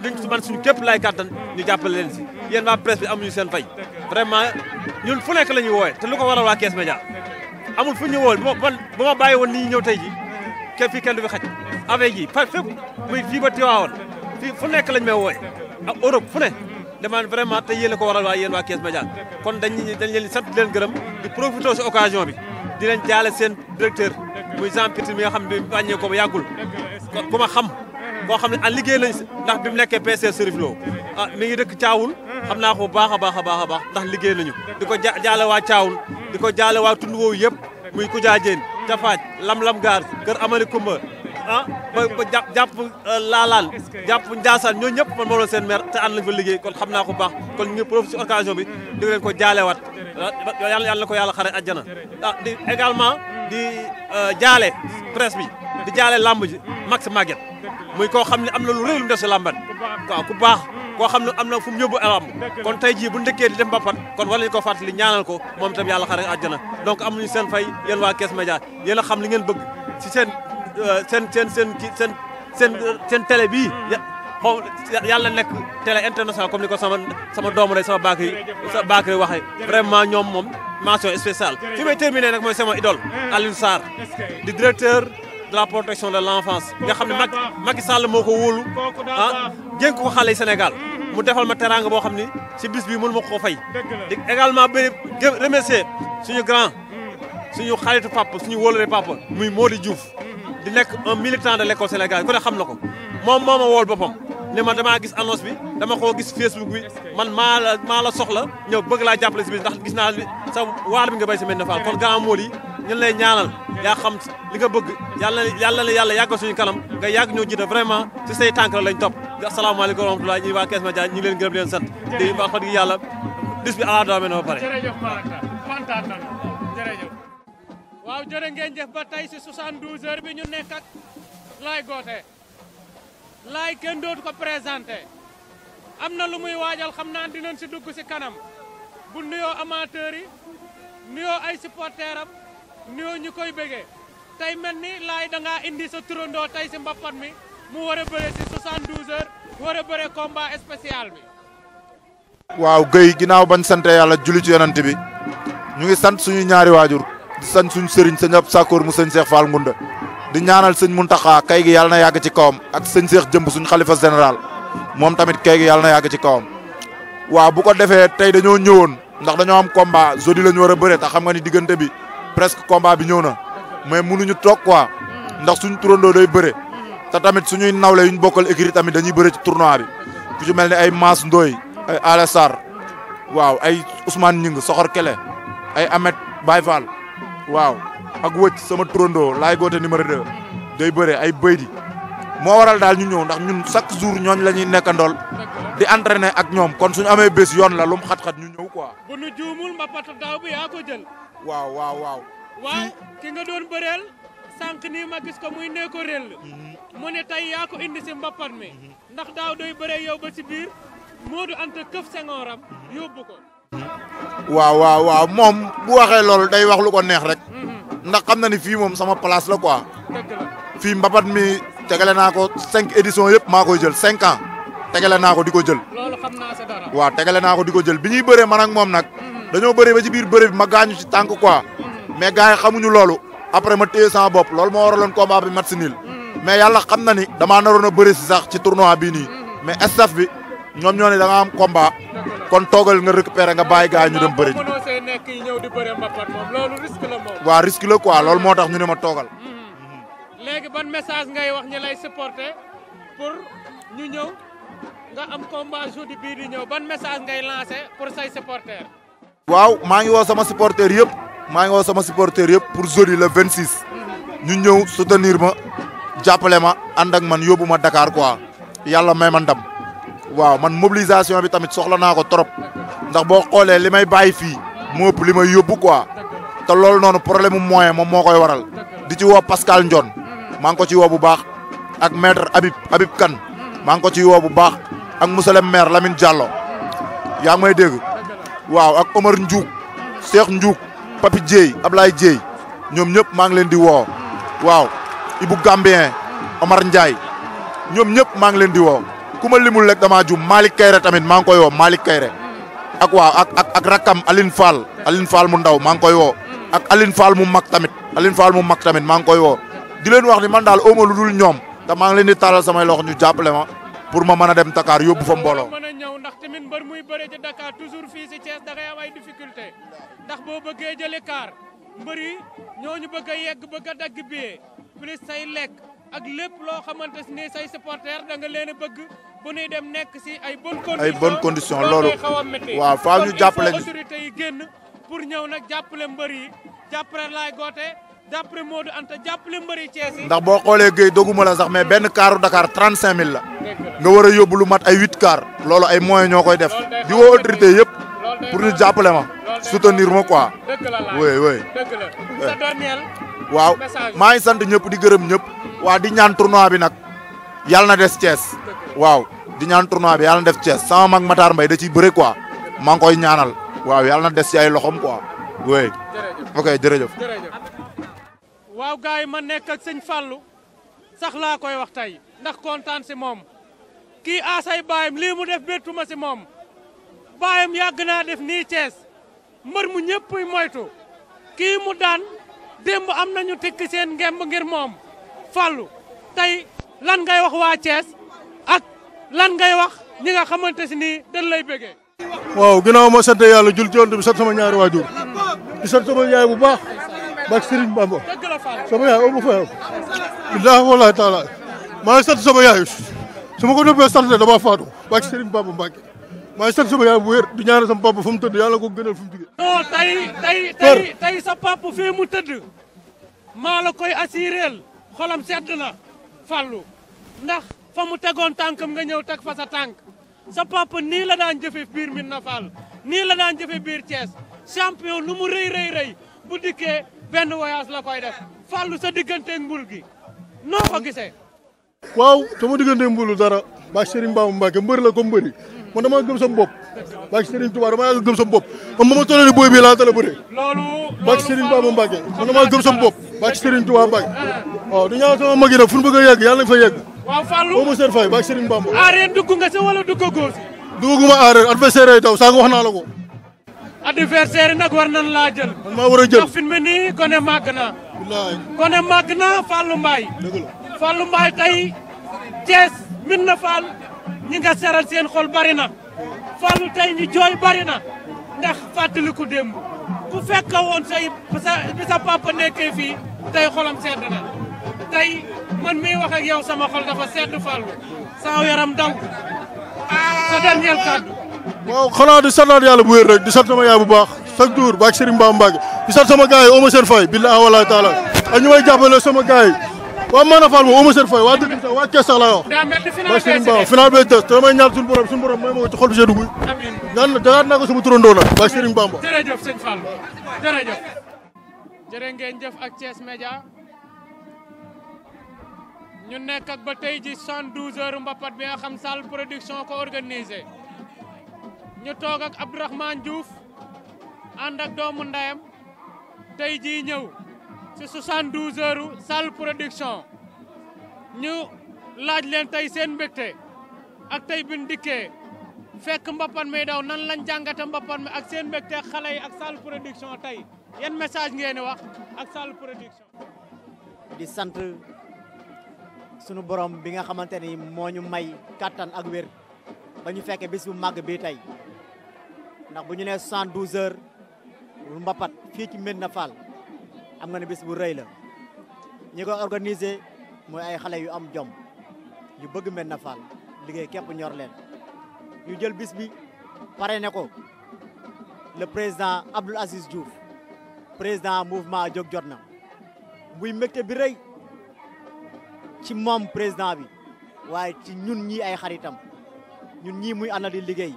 duñ si man suñu képp lay kàttan ñu jàppale leen si yéen waa presse bi amuñu seen fay vraiment ñun fu nekk la ñuy wooye te lu ko waral waa Kees Média amul fu ñu woo bu ma bàyyi woon nii ñëw tey ji fii kenn du fi xaj avec yi fépp muy fii ba Tiwaawoon fii fu nekk lañ may wooye ak Europe fu ne demande vraiment te yéen a ko waral waa yéen waa Kees Média kon dañ leen sant di leen gërëm di profité si occasion bi di leen jaale seen directeur muy Jean Petit mi nga xam ne wàññee ko ba yàggul ku ma xam koo xam ne an liggéey nañ ndax bi mu nekkee PC Serif Lo mi ngi dëkk Caawul xam naa ko bu baax a baax ndax liggéey nañu di ko jaale waa Caawul di ko jaale waa tund woowu yëpp muy Koudia Diène Tafaaj Lam Gaar kër Amari Kumba ba jàpp Laalaan jàpp Ndiassane ñooñu ñëpp man moo doon seen maire te ànd lañ fa liggéey kon xam naa ko bu baax kon ñu ngi profité si occasion bi di leen ko jaalewaat yàlla na ko yàlla xare àjjana di également di jaale presse bi di jaale lamb ji Max Maguette muy koo xam ne am na lu rëy lu mu def si lambat waaw ku baax koo xam ne am na fu mu yóbbu lamb kon tey jii bu ndëkkee di def mbappat kon war nañu ko fàttali ñaanal ko moom itam yàlla xare àjjana donc amuñu seen fay yéen waa Kees Média yéen a xam li ngeen bëgg si seen télé bii yàlla nekk télé international comme ni ko sama doomu rek sama Bakary waxee vraiment ñoom moom mention spéciale fi may terminer nag mooy sama idole Alioune Sarr di directeur de la protection de l'enfance nga xam ne Macky Sall moo ko wóolu jénk ko xale yi Sénégal mu defal ma teraanga boo xam ni si bis bi mënu ma ko fay di également bëri remercier suñu grand suñu xaritu papa suñu wóolare papa muy Mody Diouf di nekk un militant de l'école sénégalaise ku ne xam na ko moom moo ma wool boppam ne ma damaa gis annonce bi dama koo gis Facebook bi man maa la soxla ñëw bëgg laa jàppale si bis ndax gis naa sa waar bi nga béy si Médina Fall kon grand Mody ñun lay ñaanal yaa xam li nga bëgg yàlla na yàlla yàggal suñu kanam nga yàgg ñoo jiite vraiment ci say tànk lañ topp asalaamaaleykum wa rahmatulah ñi waa Kees Média ñu ngi leen gërëm leen sant di wax dëgg yàlla bis bi ala doome na ba pare jërëjëf Malaka kontaan nañu jërëjëf waaw jërë ngeen jëf ba tey si 72 heures bi ñu nekk ak Laye Gothé Laye kenn dootu ko présenté am na lu muy waajal xam naa dinañ si dugg si kanam bu nuyoo amateurs yi nuyoo ay supporters am nuyoo ñu koy bëggee tey mel ni Laye da ngaa indi sa turandoo tey si mbappat mi mu war a bëre si 72 heures war a bëre combat spécial bi. waaw Guèye ginnaaw bañ sant yàlla julli ci yonent bi ñu ngi sant suñu ñaari waajur di sant suñu sëriñ sëñ ab Sakkoor mu sëñ Cheikh Fall Ngunda di ñaanal sëñ Muntaxa kay gi yàlla na yàgg ci kawam ak sëñ Cheikh Jëmb suñu xalifa général moom tamit kay gi yàlla na yàgg ci kawam. waaw bu ko defee tey dañoo ñëwoon ndax dañoo am combat jeudi la ñu war a bëre te xam nga ni diggante bi presque combat bi ñëw na mais mënuñu toog quoi ndax suñu turandoo day bëre te tamit suñuy nawle yuñ bokkal écrit tamit dañuy bëre ci tournoi bi ku ci mel ni ay Mass Ndoye ay Alé Sarr waaw ay Ousmane Ñing Soxor Kele ay Ahmed Baye Fall waaw ak wëcc sama turandoo Laye Gothé numéro 2 day bëre ay Baydi moo waral daal ñu ñëw ndax ñun chaque jour ñooñ la ñuy nekkandool di entraîner ak ñoom kon suñu amee bés yoon la lu mu xat-xat ñu ñëw quoi. bu nu juumul mbapatu daaw bi yaa ko jël. waaw. waaw ki nga doon bëreel sànq nii ma gis ko muy ne ko rel mu ne tey yaa ko indi si mbapat mi ndax daaw doy bëree yow ba si biir Modou Anta këf sengooram yóbbu ko. waaw moom bu waxee loolu day wax lu ko neex rek ndax xam na ni fii moom sama place la quoi fii mbapat mi tegale naa ko 5 éditions yëpp maa koy jël 5 ans tegale naa ko di ko jël. loolu xam naa sa dara. waaw tegale naa ko di ko jël bi ñuy bëree man ak moom nag dañoo bëree ba ci biir bëre bi ma gaañu ci tànk quoi mais gars yi xamuñu loolu après ma téye sama bopp loolu moo waraloon combat bi match nul mais yàlla xam na ni damaa naroon a bëri si sax ci tournoi bii nii mais staff bi ñoom ñoo ne da nga am combat kon toogal nga récupérer nga bàyyi gars yi ñu dem bëri ji. mënoo see nekk yi ñëw di bëre mbapat moom loolu risque la moom. waaw risque la quoi loolu moo tax ñu ne ma toogal. léegi ban message ngay wax ñi lay supporter pour ñu ñëw nga am combat jeudi bii di ñëw ban message ngay lancer pour say supporters. waaw maa ngi woo sama supporter yëpp pour jeudi le 26 ñu ñëw soutenir ma jàppale ma ànd ak man yóbbu ma Dakar quoi yàlla may ma ndam waaw man mobilisation bi tamit soxla naa ko trop ndax boo xoolee li may bàyyi fii moo ëpp li may yóbbu quoi te loolu noonu problème mu moyen moom moo koy waral di ci woo Pascal Ndione maa ngi ko ci woo bu baax ak maître Habib Kane maa ngi ko ci woo bu baax ak monsieur le maire Lamine Diallo yaa ngi may dégg waaw ak Omar Ndiouk Cheikh Ndiouk Papi Dieye Ablaye Dieye ñoom ñëpp maa ngi leen di woo waaw Ibou Gambien Omar Ndiaye ñoom ñëpp maa ngi leen di woo ku ma limul rek damaa jum Malick Kayre tamit maa ngi koy woo Malick Kayre ak waaw ak rakkam Aline Fall mu ndaw maa ngi koy woo ak Aline Fall mu mag tamit maa ngi koy woo di leen wax ni man daal awma lu dul ñoom te maa ngi leen di taalal samay loxo ñu jàppale ma pour ma mën a dem Dakar yóbbu fa mbooloo. mën a ñëw ndax tamit mbër muy bëre ci Dakar toujours fii si Thiès da ngay am ay difficulté ndax boo bëggee jëlee car mbër yi ñooñu bëgg a yegg bëgg a dagg billet plus say lekk ak lépp loo xamante ni say supporters da nga leen a bëgg bu ñuy dem nekk si ay bonnes conditions loolu waaw faaw ñu jàppale ñu autorités yi génn pour ñëw nag jàppale mbër yi jàppale Laay Goote jàppale Modou Anta jàppale mbër yi Thiès yi. ndax boo xoolee Guèye doguma la sax mais benn caaru Dakar 35000 la nga war a yóbbu lu mat ay 8 car loolu ay moyens ñoo koy def di woo autorité yëpp pour ñu jàppale ma soutenir ma quoi. oui. waaw maa ngi sant ñëpp di gërëm ñëpp. waa di ñaan tournoi bi nag yàlla na des Thiès waaw di ñaan tournoi bi yàlla na def Thiès sama mag Matar Mbaye da ciy bëre quoi maa ngi koy ñaanal waaw yàlla na des ci ay loxom quoi oui. ok jërëjëf. waaw gars yi ma nekk ak sëñ Fallou sax laa koy wax tey ndax kontaan si moom kii asay baayam lii mu def bettuma si moom baayam yàgg naa def nii Thiès mbër mu ñëpp moytu kii mu daan démb am nañu tekki seen ngemb ngir moom Fallou tey lan ngay wax waa Thiès ak lan ngay wax ñi nga xamante si nii dañ lay bëggee. waaw ginnaaw ma sant yàlla jul ci yonent bi sant sama ñaari waajur di sant sama yaay bu baax bak Serigne Bamba sama yaay amu fayam billaahi wallaahi taala maa ngi sant sama yaay su ma ko defee sant dama faatu bak Serigne Bamba Mbacke maa ngi sant sama yaay bu wér di ñaanal sama papa fu mu tëdd yàlla ko gënal fu mu jógee. non tey sa papa fii mu tëdd maa la koy assureel xolam sedd na Fallou ndax fa mu tegoon tànkam nga ñëw teg fa sa tànk sa papa nii la daan jëfe biir Médina Fall nii la daan jëfe biir Thiès champion lu mu rëy bu dikkee benn voyage la koy def Fallou sa digganteeg mbul gi noo ko gisee. waaw sama digganteeg mbulu dara baax Serigne Bamba Mbacke mbër la ko mbëri man damaa gëm sama bopp baax Serigne Touba damaa yàgg gëm sama bopp man ba ma tollee ni booy bii laa tala bëre baax Serigne Bamba Mbacke man damaa gëm sama bopp baax Serigne Touba Mbacke waaw di ñaan sama mag yi nag fu ñu bëgg a yegg yàlla nañ fa yegg. waaw Fallou boo ma seet fay baax Serigne Bamba. aareen dugg nga si wala duggagoo si. duggaguma aareen adversaire yi daw saa nga wax naa la ko. adversaire yi nag war nañ laa jël. man maa war a jël ndax fi mu ne nii gone màgg na. wallaahi gone màgg na Fallou Mbaye. dëgg la Fallou Mbaye tey Thiès Médina Fall ñi nga seral seen xol bari na Fallou tey ñi jooy bari na ndax fàttaliku démb ku fekk woon say bi sa papa nekkee fii tey xolam sedd na tey man miy wax ak yow sama xol dafa sedd Fallou sa yaram daw sa dernier kàddu. waaw xanaa di santaat yàlla bu wér rek di sant sama yaay bu baax chaque jour baax Serigne Bamba Mbacke di sant sama gars yi Ouma Sène Faye billaahi wallaahi taala ak ñu may jàppale sama gars yi waa Maana Fall moom Ouma Sène Faye waa dëkk sax waa Thiès sax laa wax baax Serigne Bamba final bay tës te damay ñaan suñu borom may ma ci xol bi see dugg ñaan dagaat naa ko sama turandoo nag baax Serigne Bamba. jërëjëf sëñ Fall jërëjëf jërë ngeen jëf ak Thiès Média ñu nekk ak ba tey ji 72 heures mbapat bi nga xam Sall Production ko organisé ñu toog ak Abdourahmane Diouf ànd ak doomu ndeyam tey jii ñëw ci 72 heures Sall Production ñu laaj leen tey seen mbégte ak tey bin dikkee fekk mbapat mi daw nan lañ jàngate mbapat mi ak seen mbégte xale yi ak Sall Production tey yan message ngeen wax ak Sall Production. di sant sunu borom bi nga xamante ni moo ñu may kattan ak wér ba ñu fekkee bis bu màgg bii tey ndax bu ñu nee 72 heures mbapat fii ci Médina Fall am nga ne bis bu rëy la ñi ko organisé mooy ay xale yu am jom yu bëgg Médina Fall liggéey képp ñor leen ñu jël bis bi parrainé ko le président Abdoul Aziz Diouf président mouvement jóg jot na muy mbégte bi rëy ci moom président bi waaye ci ñun ñii ay xaritam ñun ñii muy àndal di liggéey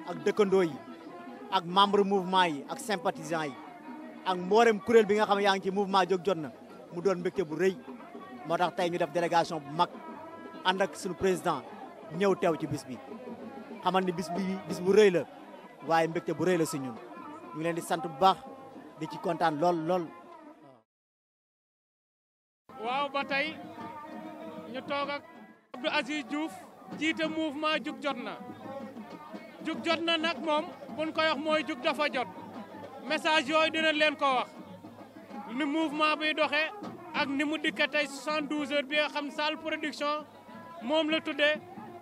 ak dëkkandoo yi ak membre mouvement yi ak sympathisants yi ak mboolem kuréel bi nga xam ne yaa ngi ci mouvement jóg jot na mu doon mbégte bu rëy moo tax tey ñu def délégation bu mag ànd ak suñu président ñëw teew ci bis bi xamal ni bis bu rëy la waaye mbégte bu rëy la si ñun ñu ngi leen di sant bu baax di ci kontaan lool. waaw ba tey ñu toog ak Abdou Aziz Diouf jiite mouvement jug jot na jug jot na nag moom buñ koy wax mooy jug dafa jot message yooyu dina leen ko wax ni mouvement bi doxee ak ni mu dikke tey 72 heures bi nga xam Sall Production moom la tuddee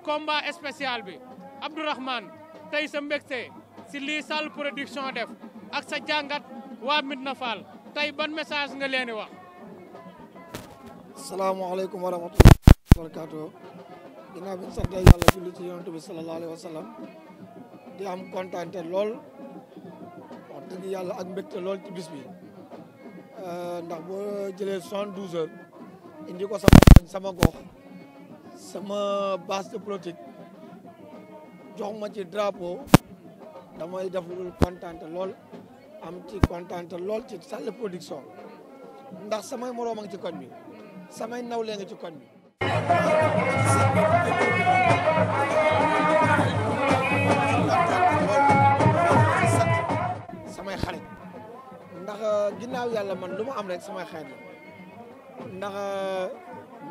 combat spécial bi Abdourahmane tey sa mbégte si lii Sall Production def ak sa jàngat waa Médina Fall tey ban message nga leen di wax. salaamaaleykum wa rahmatullahi wa barakatuh ginnaaw bi ñu sant yàlla julli ci yonent bi sallallahu alayhi wa sallam di am kontaante lool wax dëgg yàlla ak mbégte lool ci bis bi ndax boo jëlee 72 heures indi ko sama gox sama base de politique jox ma ci drapeau damay def lu kontaante lool am ci kontaante lool ci Sall Production ndax samay moroom a ngi ci koñ bi samay nawle nga ci koñ bi samay xarit ndax ginnaaw yàlla man lu ma am rek samay xarit la ndax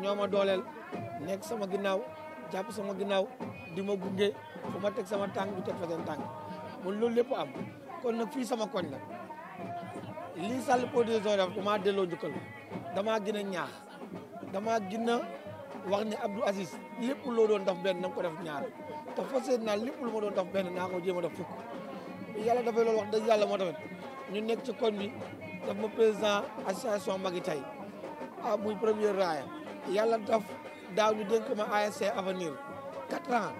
ñoo ma dooleel nekk sama ginnaaw jàpp sama ginnaaw di ma gunge fu ma teg sama tànk du teg fa seen tànk mun loolu lépp am kon nag fii sama koñ la lii Sall Production def damaa delloo njukkal damaa gën a ñaax damaa gën a wax ne Abdou Aziz lépp loo doon def benn na nga ko def ñaar te fas naa lépp lu ma doon def benn naa ko jéem a def fukk yàlla dafay loolu wax dëgg yàlla moo tamit ñu nekk ci koñ bi daf ma président association Magui Tay muy première raaya yàlla daf daaw ñu dénk ma ASC avenir 4 ans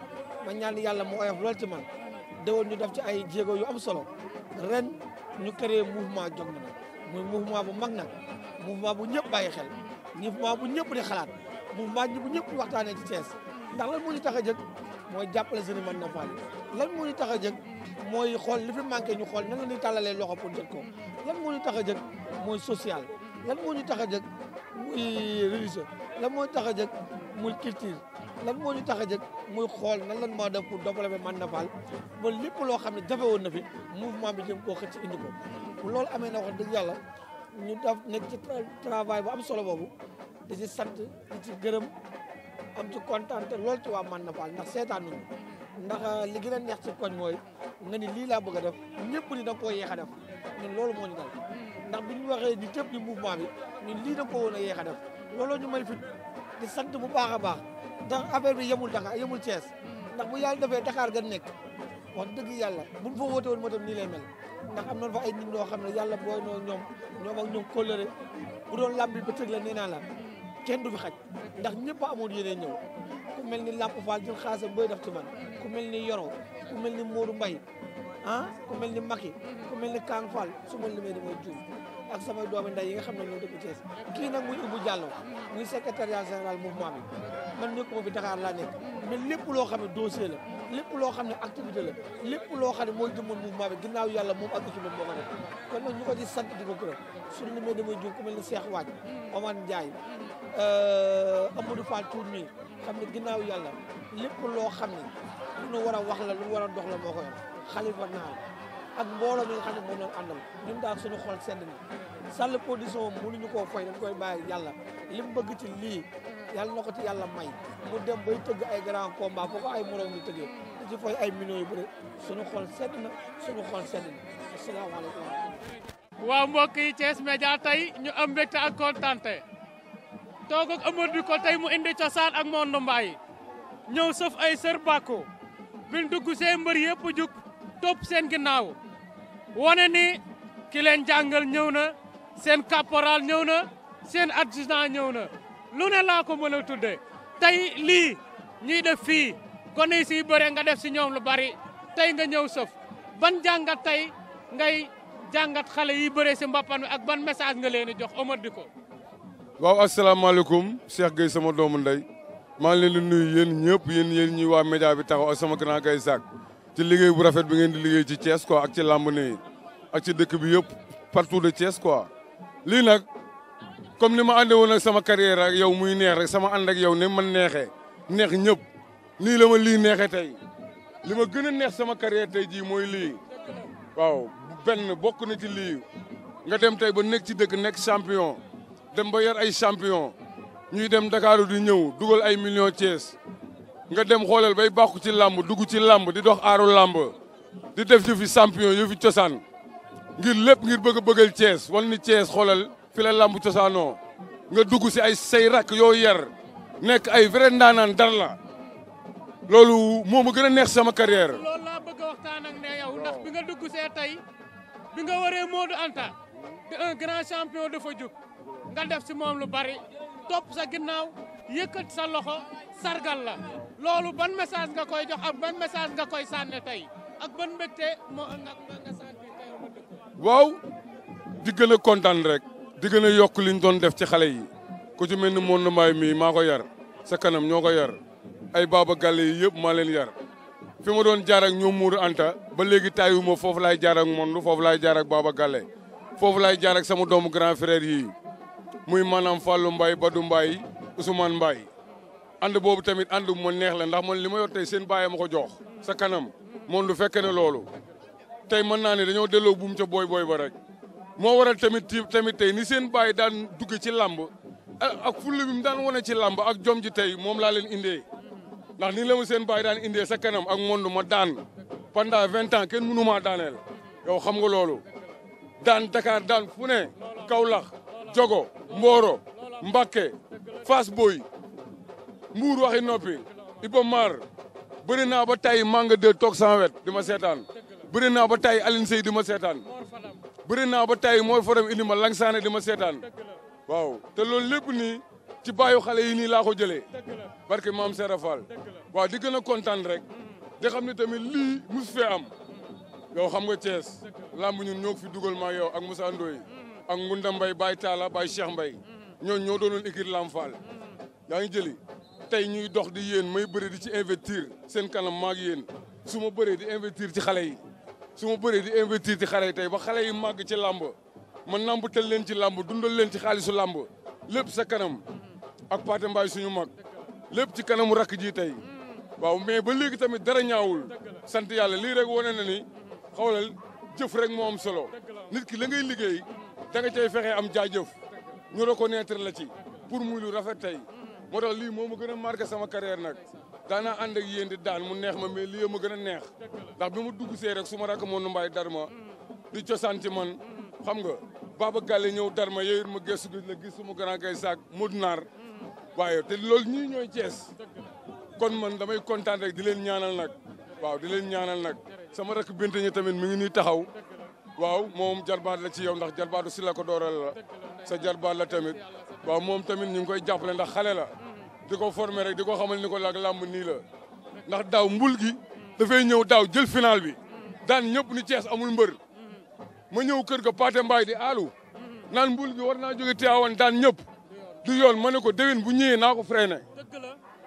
ma ñaan yàlla mu oyof lool ci man déwoon ñu def ci ay jéego yu am solo ren ñu créé mouvement jóg na muy mouvement bu mag nag mouvement bu ñëpp bàyyi xel mouvement bu ñëpp di xalaat mouvement bu ñëpp di waxtaanee ci Thiès ndax lan moo ñu tax a jëg mooy jàppale seen i mën na faal lan moo ñu tax a jëg mooy xool li fi manqué ñu xool nan la ñuy tàllalee loxo pour jëg ko lan moo ñu tax a jëg mooy social lan moo ñu tax a jëg muy religieux lan moo ñu tax a jëg muy culture lan moo ñu tax a jëg muy xool nan lan moo def pour développer mën na faal ba lépp loo xam ne jafe woon na fi mouvement bi jëm koo xëcc indi ko bu loolu amee na wax dëgg yàlla ñu def nekk ci travail bu am solo boobu di ci sant di ci gërëm am ci kontaan te loolu ci waa mën na faal ndax seetaan nañu ndax li gën a neex ci koñ mooy nga ni lii laa bëgg a def ñëpp ni da nga koo yéex a def ñun loolu moo ñu dal ndax bi ñu waxee di tëb di mouvement bi ñun lii da nga ko woon a yéex a def looloo ñu may fit di sant bu baax a baax ndax affaire bi yemul Dakar yemul Thiès ndax bu yàlla defee Dakar ga nekk wax dëgg yàlla buñ fa woote woon moo tam nii lay mel ndax am nañ fa ay nit ñoo xam ne yàlla booy noo ñoom ak ñoom kóllëre bu doon lamb bi ba tëg la nee naa la kenn du fi xaj ndax ñëpp a amoon yéene ñëw ku mel ni Lamp Fall jël xaasam booy def ci man ku mel ni Yoro ku mel ni Modou Mbaye ku mel ni Maki ku mel ni Kang Fall su ma limee damay juum ak samay doomi nday yi nga xam ne ñoo dëkk Thiès kii nag muy Ibou Diallo muy secrétariat général mouvement bi man nekkuma fi Dakar laa nekk mais lépp loo xam ne dossier la lépp loo xam ne activité la lépp loo xam ne mooy jëmmal mouvement bi ginnaaw yàlla moom ak équipe moo ko def kon nag ñu ko di sant di ko gërëm suñu limee damay jóg ku mel ni Cheikh Waaj Omar Ndiaye Amadou Fall Tour mi xam ne ginnaaw yàlla lépp loo xam ne lu nu war a wax la lu war a dox la moo ko yor Khalifa Naar ak mbooloo mi nga xam ne moom lañ àndal ñun daal suñu xol sedd na Sall Production mënuñu koo fay dañ koy bàyyi yàlla li mu bëgg ci lii yàlla na ko ci yàlla may mu dem bay tëgg ay grand combat foo ko ay moroom ñu tëggee di ci fay ay millions yu bëri suñu xol sedd na suñu xol sedd na asalaamaaleykum. waaw mbokk yi Thiès Média tey ñu am mbégte ak kontante toog ak Amadou ko tey mu indi cosaan ak Modou Mbaye ñëw sëf ay sër bàkku bin dugg seen mbër yëpp jug topp seen ginnaaw wane ni ki leen jàngal ñëw na seen caporal ñëw na seen adjudant ñëw na lu ne laa ko mën a tudde tey lii ñuy def fii gone yi siy bëre nga def si ñoom lu bari tey nga ñëw sëf ban jàngat tey ngay jàngat xale yi bëre si mbappan wi ak ban message nga leen di jox Omar di ko waaw asalaamaaleykum Cheikh Gueye sama doomu ndey maa ngi leen di nuyu yéen ñëpp yéen ñi waa média bi taxaw ak sama grand Gueye Sack ci liggéey bu rafet bi ngeen di liggéey ci Thiès quoi ak ci làmb nii ak ci dëkk bi yëpp partout de Thiès quoi lii nag comme ni ma àndee woon ak sama carrière ak yow muy neex rek sama ànd ak yow ne man neexee neex ñëpp nii la ma lii neexee tey li ma gën a neex sama carrière tey jii mooy lii waaw benn bokk na ci lii nga dem tey ba nekk ci dëkk nekk champion dem ba yar ay champion ñuy dem Dakar di ñëw dugal ay millions Thiès nga dem xoolal bay bàkku ci làmb dugg ci làmb di dox aaru làmb di def yëfi champion yëfi cosaan ngir lépp ngir bëgg a bëggal Thiès wal ni Thiès xoolal fi la làmb cosaanoo nga dugg si ay say rakk yoo yar nekk ay vrai ndaanaan dar la loolu moo ma gën a neex sama carrière. loolu laa bëgg a waxtaan ak ne yow ndax bi nga dugg see tey bi nga waree Modou Anta de un grand champion dafa jóg nga def si moom lu bari topp sa ginnaaw yëkkat sa loxo sargal la loolu ban message nga koy jox ak ban message nga koy sànne tey ak ban mbégte moo nga sànni tey. waaw di gën a kontaan rek di gën a yokk liñ doon def ci xale yi ku ci mel ni Modou Mbaye mii maa ko yar sa kanam ñoo ko yar ay Baba Galle yi yëpp maa leen yar fi ma doon jaar ak ñoom Modou Anta ba léegi taayuma foofu laay jaar ak Modou foofu laay jaar ak Baba Galle foofu laay jaar ak sama doomu grand frère yi muy maanaam Fallou Mbaye Badou Mbaye Ousmane Mbaye ànd boobu tamit ànd bu ma neex la ndax man li ma yor tey seen bàyyi ma ko jox sa kanam moom du fekke ne loolu tey mën naa ne dañoo delloo buum ca booy ba rek moo waral tamit tey ni seen bàyyi daan dugg ci làmb ak fulla bi mu daan wane ci làmb ak jom ji tey moom laa leen indee ndax nii la ma seen bàyyi daan indee sa kanam ak monde ma daan pendant 20 ans kenn mënu maa daaneel yow xam nga loolu daan Dakar daan fu ne Kaolack Jogo Mboro Mbacké Fass Boy Mbour waxi noppi Iba Mar bëri naa ba tay Manga 2 toog sama wet di ma seetaan bëri naa ba tay Aline Sey di ma seetaan bëri naa ba tay Mor Fadam indi ma Langsaane di ma seetaan waaw te loolu lépp nii ci bàyyu xale yi nii laa ko jëlee barke maam Serap Fall waaw di gën a kontaan rek di xam ne tamit lii mus fee am yow xam nga Thiès lamb ñun ñoo fi dugal maa yow ak Moussa Ndoye ak Ngunda Mbaye Baye Talla Baye Cheikh Mbaye ñoo doonoon équipe Lam Fall yaa ngi jëli tey ñuy dox di yéen may bëri di ci investir seen kanam maag yéen su ma bëree di investir ci xale yi su ma bëree di investir ci xale yi tey ba xale yi màgg ci làmb ma nambutal leen ci làmb dundal leen ci xaalisu làmb lépp sa kanam ak Pathé Mbaye suñu mag lépp ci kanamu rakk ji tey waaw mais ba léegi tamit dara ñaawul sant yàlla lii rek wane na ni xawlal jëf rek moo am solo nit ki la ngay liggéey da nga cay fexe am jaajëf ñu reconnaître la ci pour muy lu rafet tey moo tax lii moo ma gën a marqué sama carrière nag daanaa ànd ak yéen di daan mu neex ma mais lii ma gën a neex ndax bi ma dugg see rek su ma rakk Modou Mbaye dar ma di cosaan ci man xam nga Baba Galle ñëw dar ma yooyu ma gëstu gi la gis suma grand Gueye Sack Modou Naar waaye te loolu ñii ñooy Thiès kon man damay kontaan rek di leen ñaanal nag waaw di leen ñaanal nag sama rakk bint ñi tamit mi ngi nii taxaw waaw moom jarbaat la ci yow ndax jarbaatu si la ko dooral la sa jarbaat la tamit waaw moom tamit ñu ngi koy jàppale ndax xale la di ko former rek di ko xamal ni ko laak làmb nii la ndax daaw mbul gi dafay ñëw daaw jël final bi daan ñëpp ni Thiès amul mbër ma ñëw kër ga Pathé Mbaye di aalu naan mbul gi war naa jóge Tivaouane daan ñëpp du yoon ma ne ko déwén bu ñëwee naa ko freiné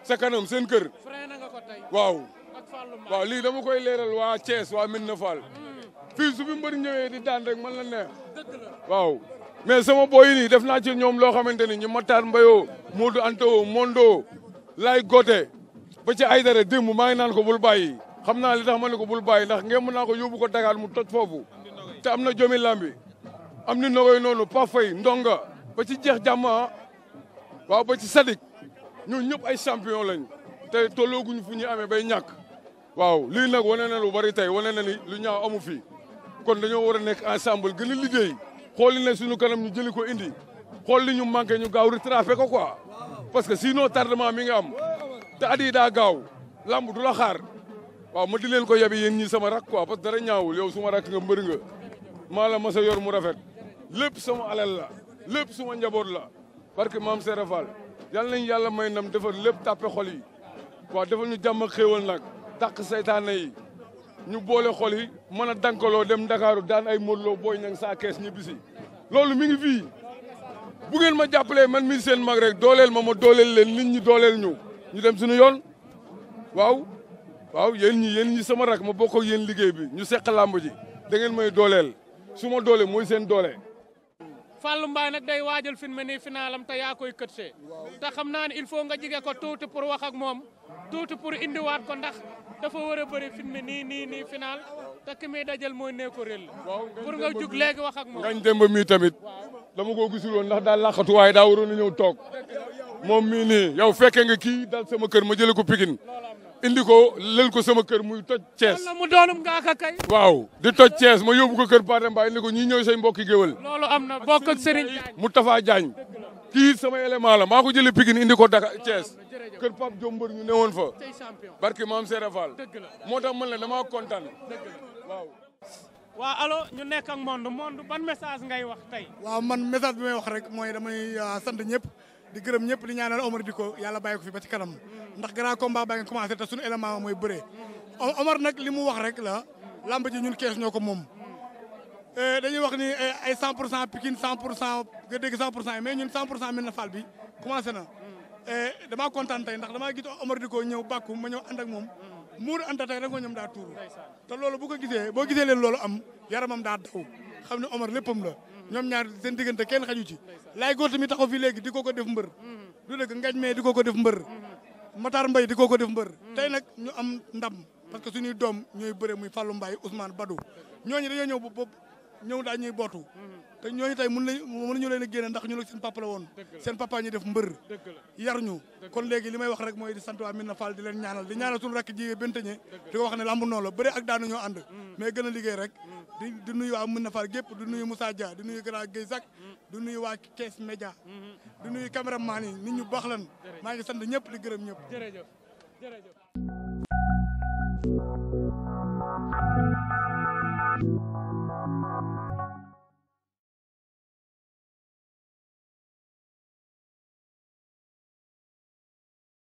sa kanam seen kër waaw waaw lii dama koy leeral waa Thiès waa Médina Fall fii su fi mbër ñëwee di daan rek man la neex waaw mais sama boy yi nii def naa ci ñoom loo xamante ni ñu Matar Mbayoo Modou Anto Mondo Lay Gote ba ci ay dara démb maa ngi naan ko bul bàyyi xam naa li tax ma ne ko bul bàyyi ndax ngeen mën naa ko yóbbu ko Dakar mu toj foofu te am na jomi lambi am ni nogoy noonu Pafay Ndonga ba ci jeex jàmm waaw ba ci Sadik ñun ñëpp ay champion lañ te tollooguñ fu ñu amee bay ñàkk waaw lii nag wane na lu bari tey wane na ni lu ñaaw amu fi kon dañoo war a nekk ensemble gën a liggéey xool li ne suñu kanam ñu jëli ko indi xool li ñu manqué ñu gaaw rattrapé ko quoi parce que sinon tardement mi nga am te at yi daa gaaw lamb du la xaar waaw ma di leen ko yabi yéen ñi sama rak quoi parce que dara ñaawul yow suma rak nga mbër nga maa la masa yor mu rafet lépp sama alal la lépp suma njaboot la parce que maam Serap Fall yal nañ yàlla may nam defar lépp tàppe xol yi waaw defal ñu jàmm ak xéewal nag dàq saytaane yi ñu boole xol yi mën a dankaloo dem Ndakaaru daan ay modloo booy ñang saa kees ñibbisi loolu mi ngi fii bu ngeen ma jàppalee man mi seen mag rek dooleel ma dooleel leen nit ñi dooleel ñu dem suñu yoon waaw yéen ñi sama rak ma bokk ak yéen liggéey bi ñu seq làmb ji da ngeen may dooleel su ma doole mooy seen doole. Fallou Mbaye nag day waajal fi mu ne nii finalam te yaa koy këtsee te xam naa ne il faut nga jige ko tuuti pour wax ak moom tuuti pour indiwaat ko ndax dafa war a bëri fi mu ne nii final te ki muy dajal mooy nee ko réel pour nga jug léegi wax ak moom. ngañ démb mii tamit dama ko gisul woon ndax daal laqatu waaye daa waroon a ñëw toog moom mii nii yow fekke nga kii dal sama kër ma jëlee ko Pikine indi ko lël ko sama kër muy toj Thiès. mu doonum ngaaka kay. waaw di toj Thiès ma yóbbu ko kër Pathé Mbaye indi ko ñii ñëw say mbokki géwël. loolu am na bokk ak Serigne Diagne. Moustapha Diagne kii sama élément la maa ko jëlee Pikine indi ko Dakar Thiès kër Pape Diop mbër ñu newoon fa. barke maam Serap Fall. moo tax man la damaa kontaan. waaw. waa allo ñu nekk ak Monde ban message ngay wax tey. waaw man message bi may wax rek mooy damay sant ñëpp. di gërëm ñëpp di ñaanal Omar Diko yàlla bàyyi ko fi ba ci kanam ndax grand combat baa ngi commencé te suñu élément mooy bëree Omar nag li mu wax rek la lamb ji ñun kees ñoo ko moom dañuy wax ni ay 100% Pikine 100% nga dégg 100% mais ñun 100% Médina Fall bi commencé na damaa kontaan tey ndax damaa gis Omar Diko ñëw bàkku ma ñëw ànd ak moom muur anta tey rek ñoom daa tuuru te loolu bu ko gisee boo gisee leen loolu am yaramam daa daw xam ne Omar léppam la ñoom ñaar seen diggante kenn xaju ci laay góor mi taxaw fi léegi di ko def mbër du dëgg ngañ mee di ko def mbër Matar Mbaye di ko def mbër tey nag ñu am ndam parce que suñuy doom ñooy bëre muy Fallou Mbaye Ousmane Badou ñooñu dañoo ñëw bopp ñëw daal ñuy bootu te ñooñu tey mënuñu leen a génne ndax ñu la seen papa la woon seen papa ñu def mbër yar ñu kon léegi li may wax rek mooy di sant waa Médina Fall di leen ñaanal di ñaanal suñu rakk ji benteñe di ko wax ne lamb noonu la bëre ak daanu ñoo ànd mais gën a liggéey rek di nuyu waa Médina Fall gépp di nuyu Moussa Dia di nuyu Grand Guèye Zak di nuyu waa Kees Média di nuyu caméraman yi nit ñu baax lan maa ngi sant ñëpp di gërëm ñëpp jërëjëf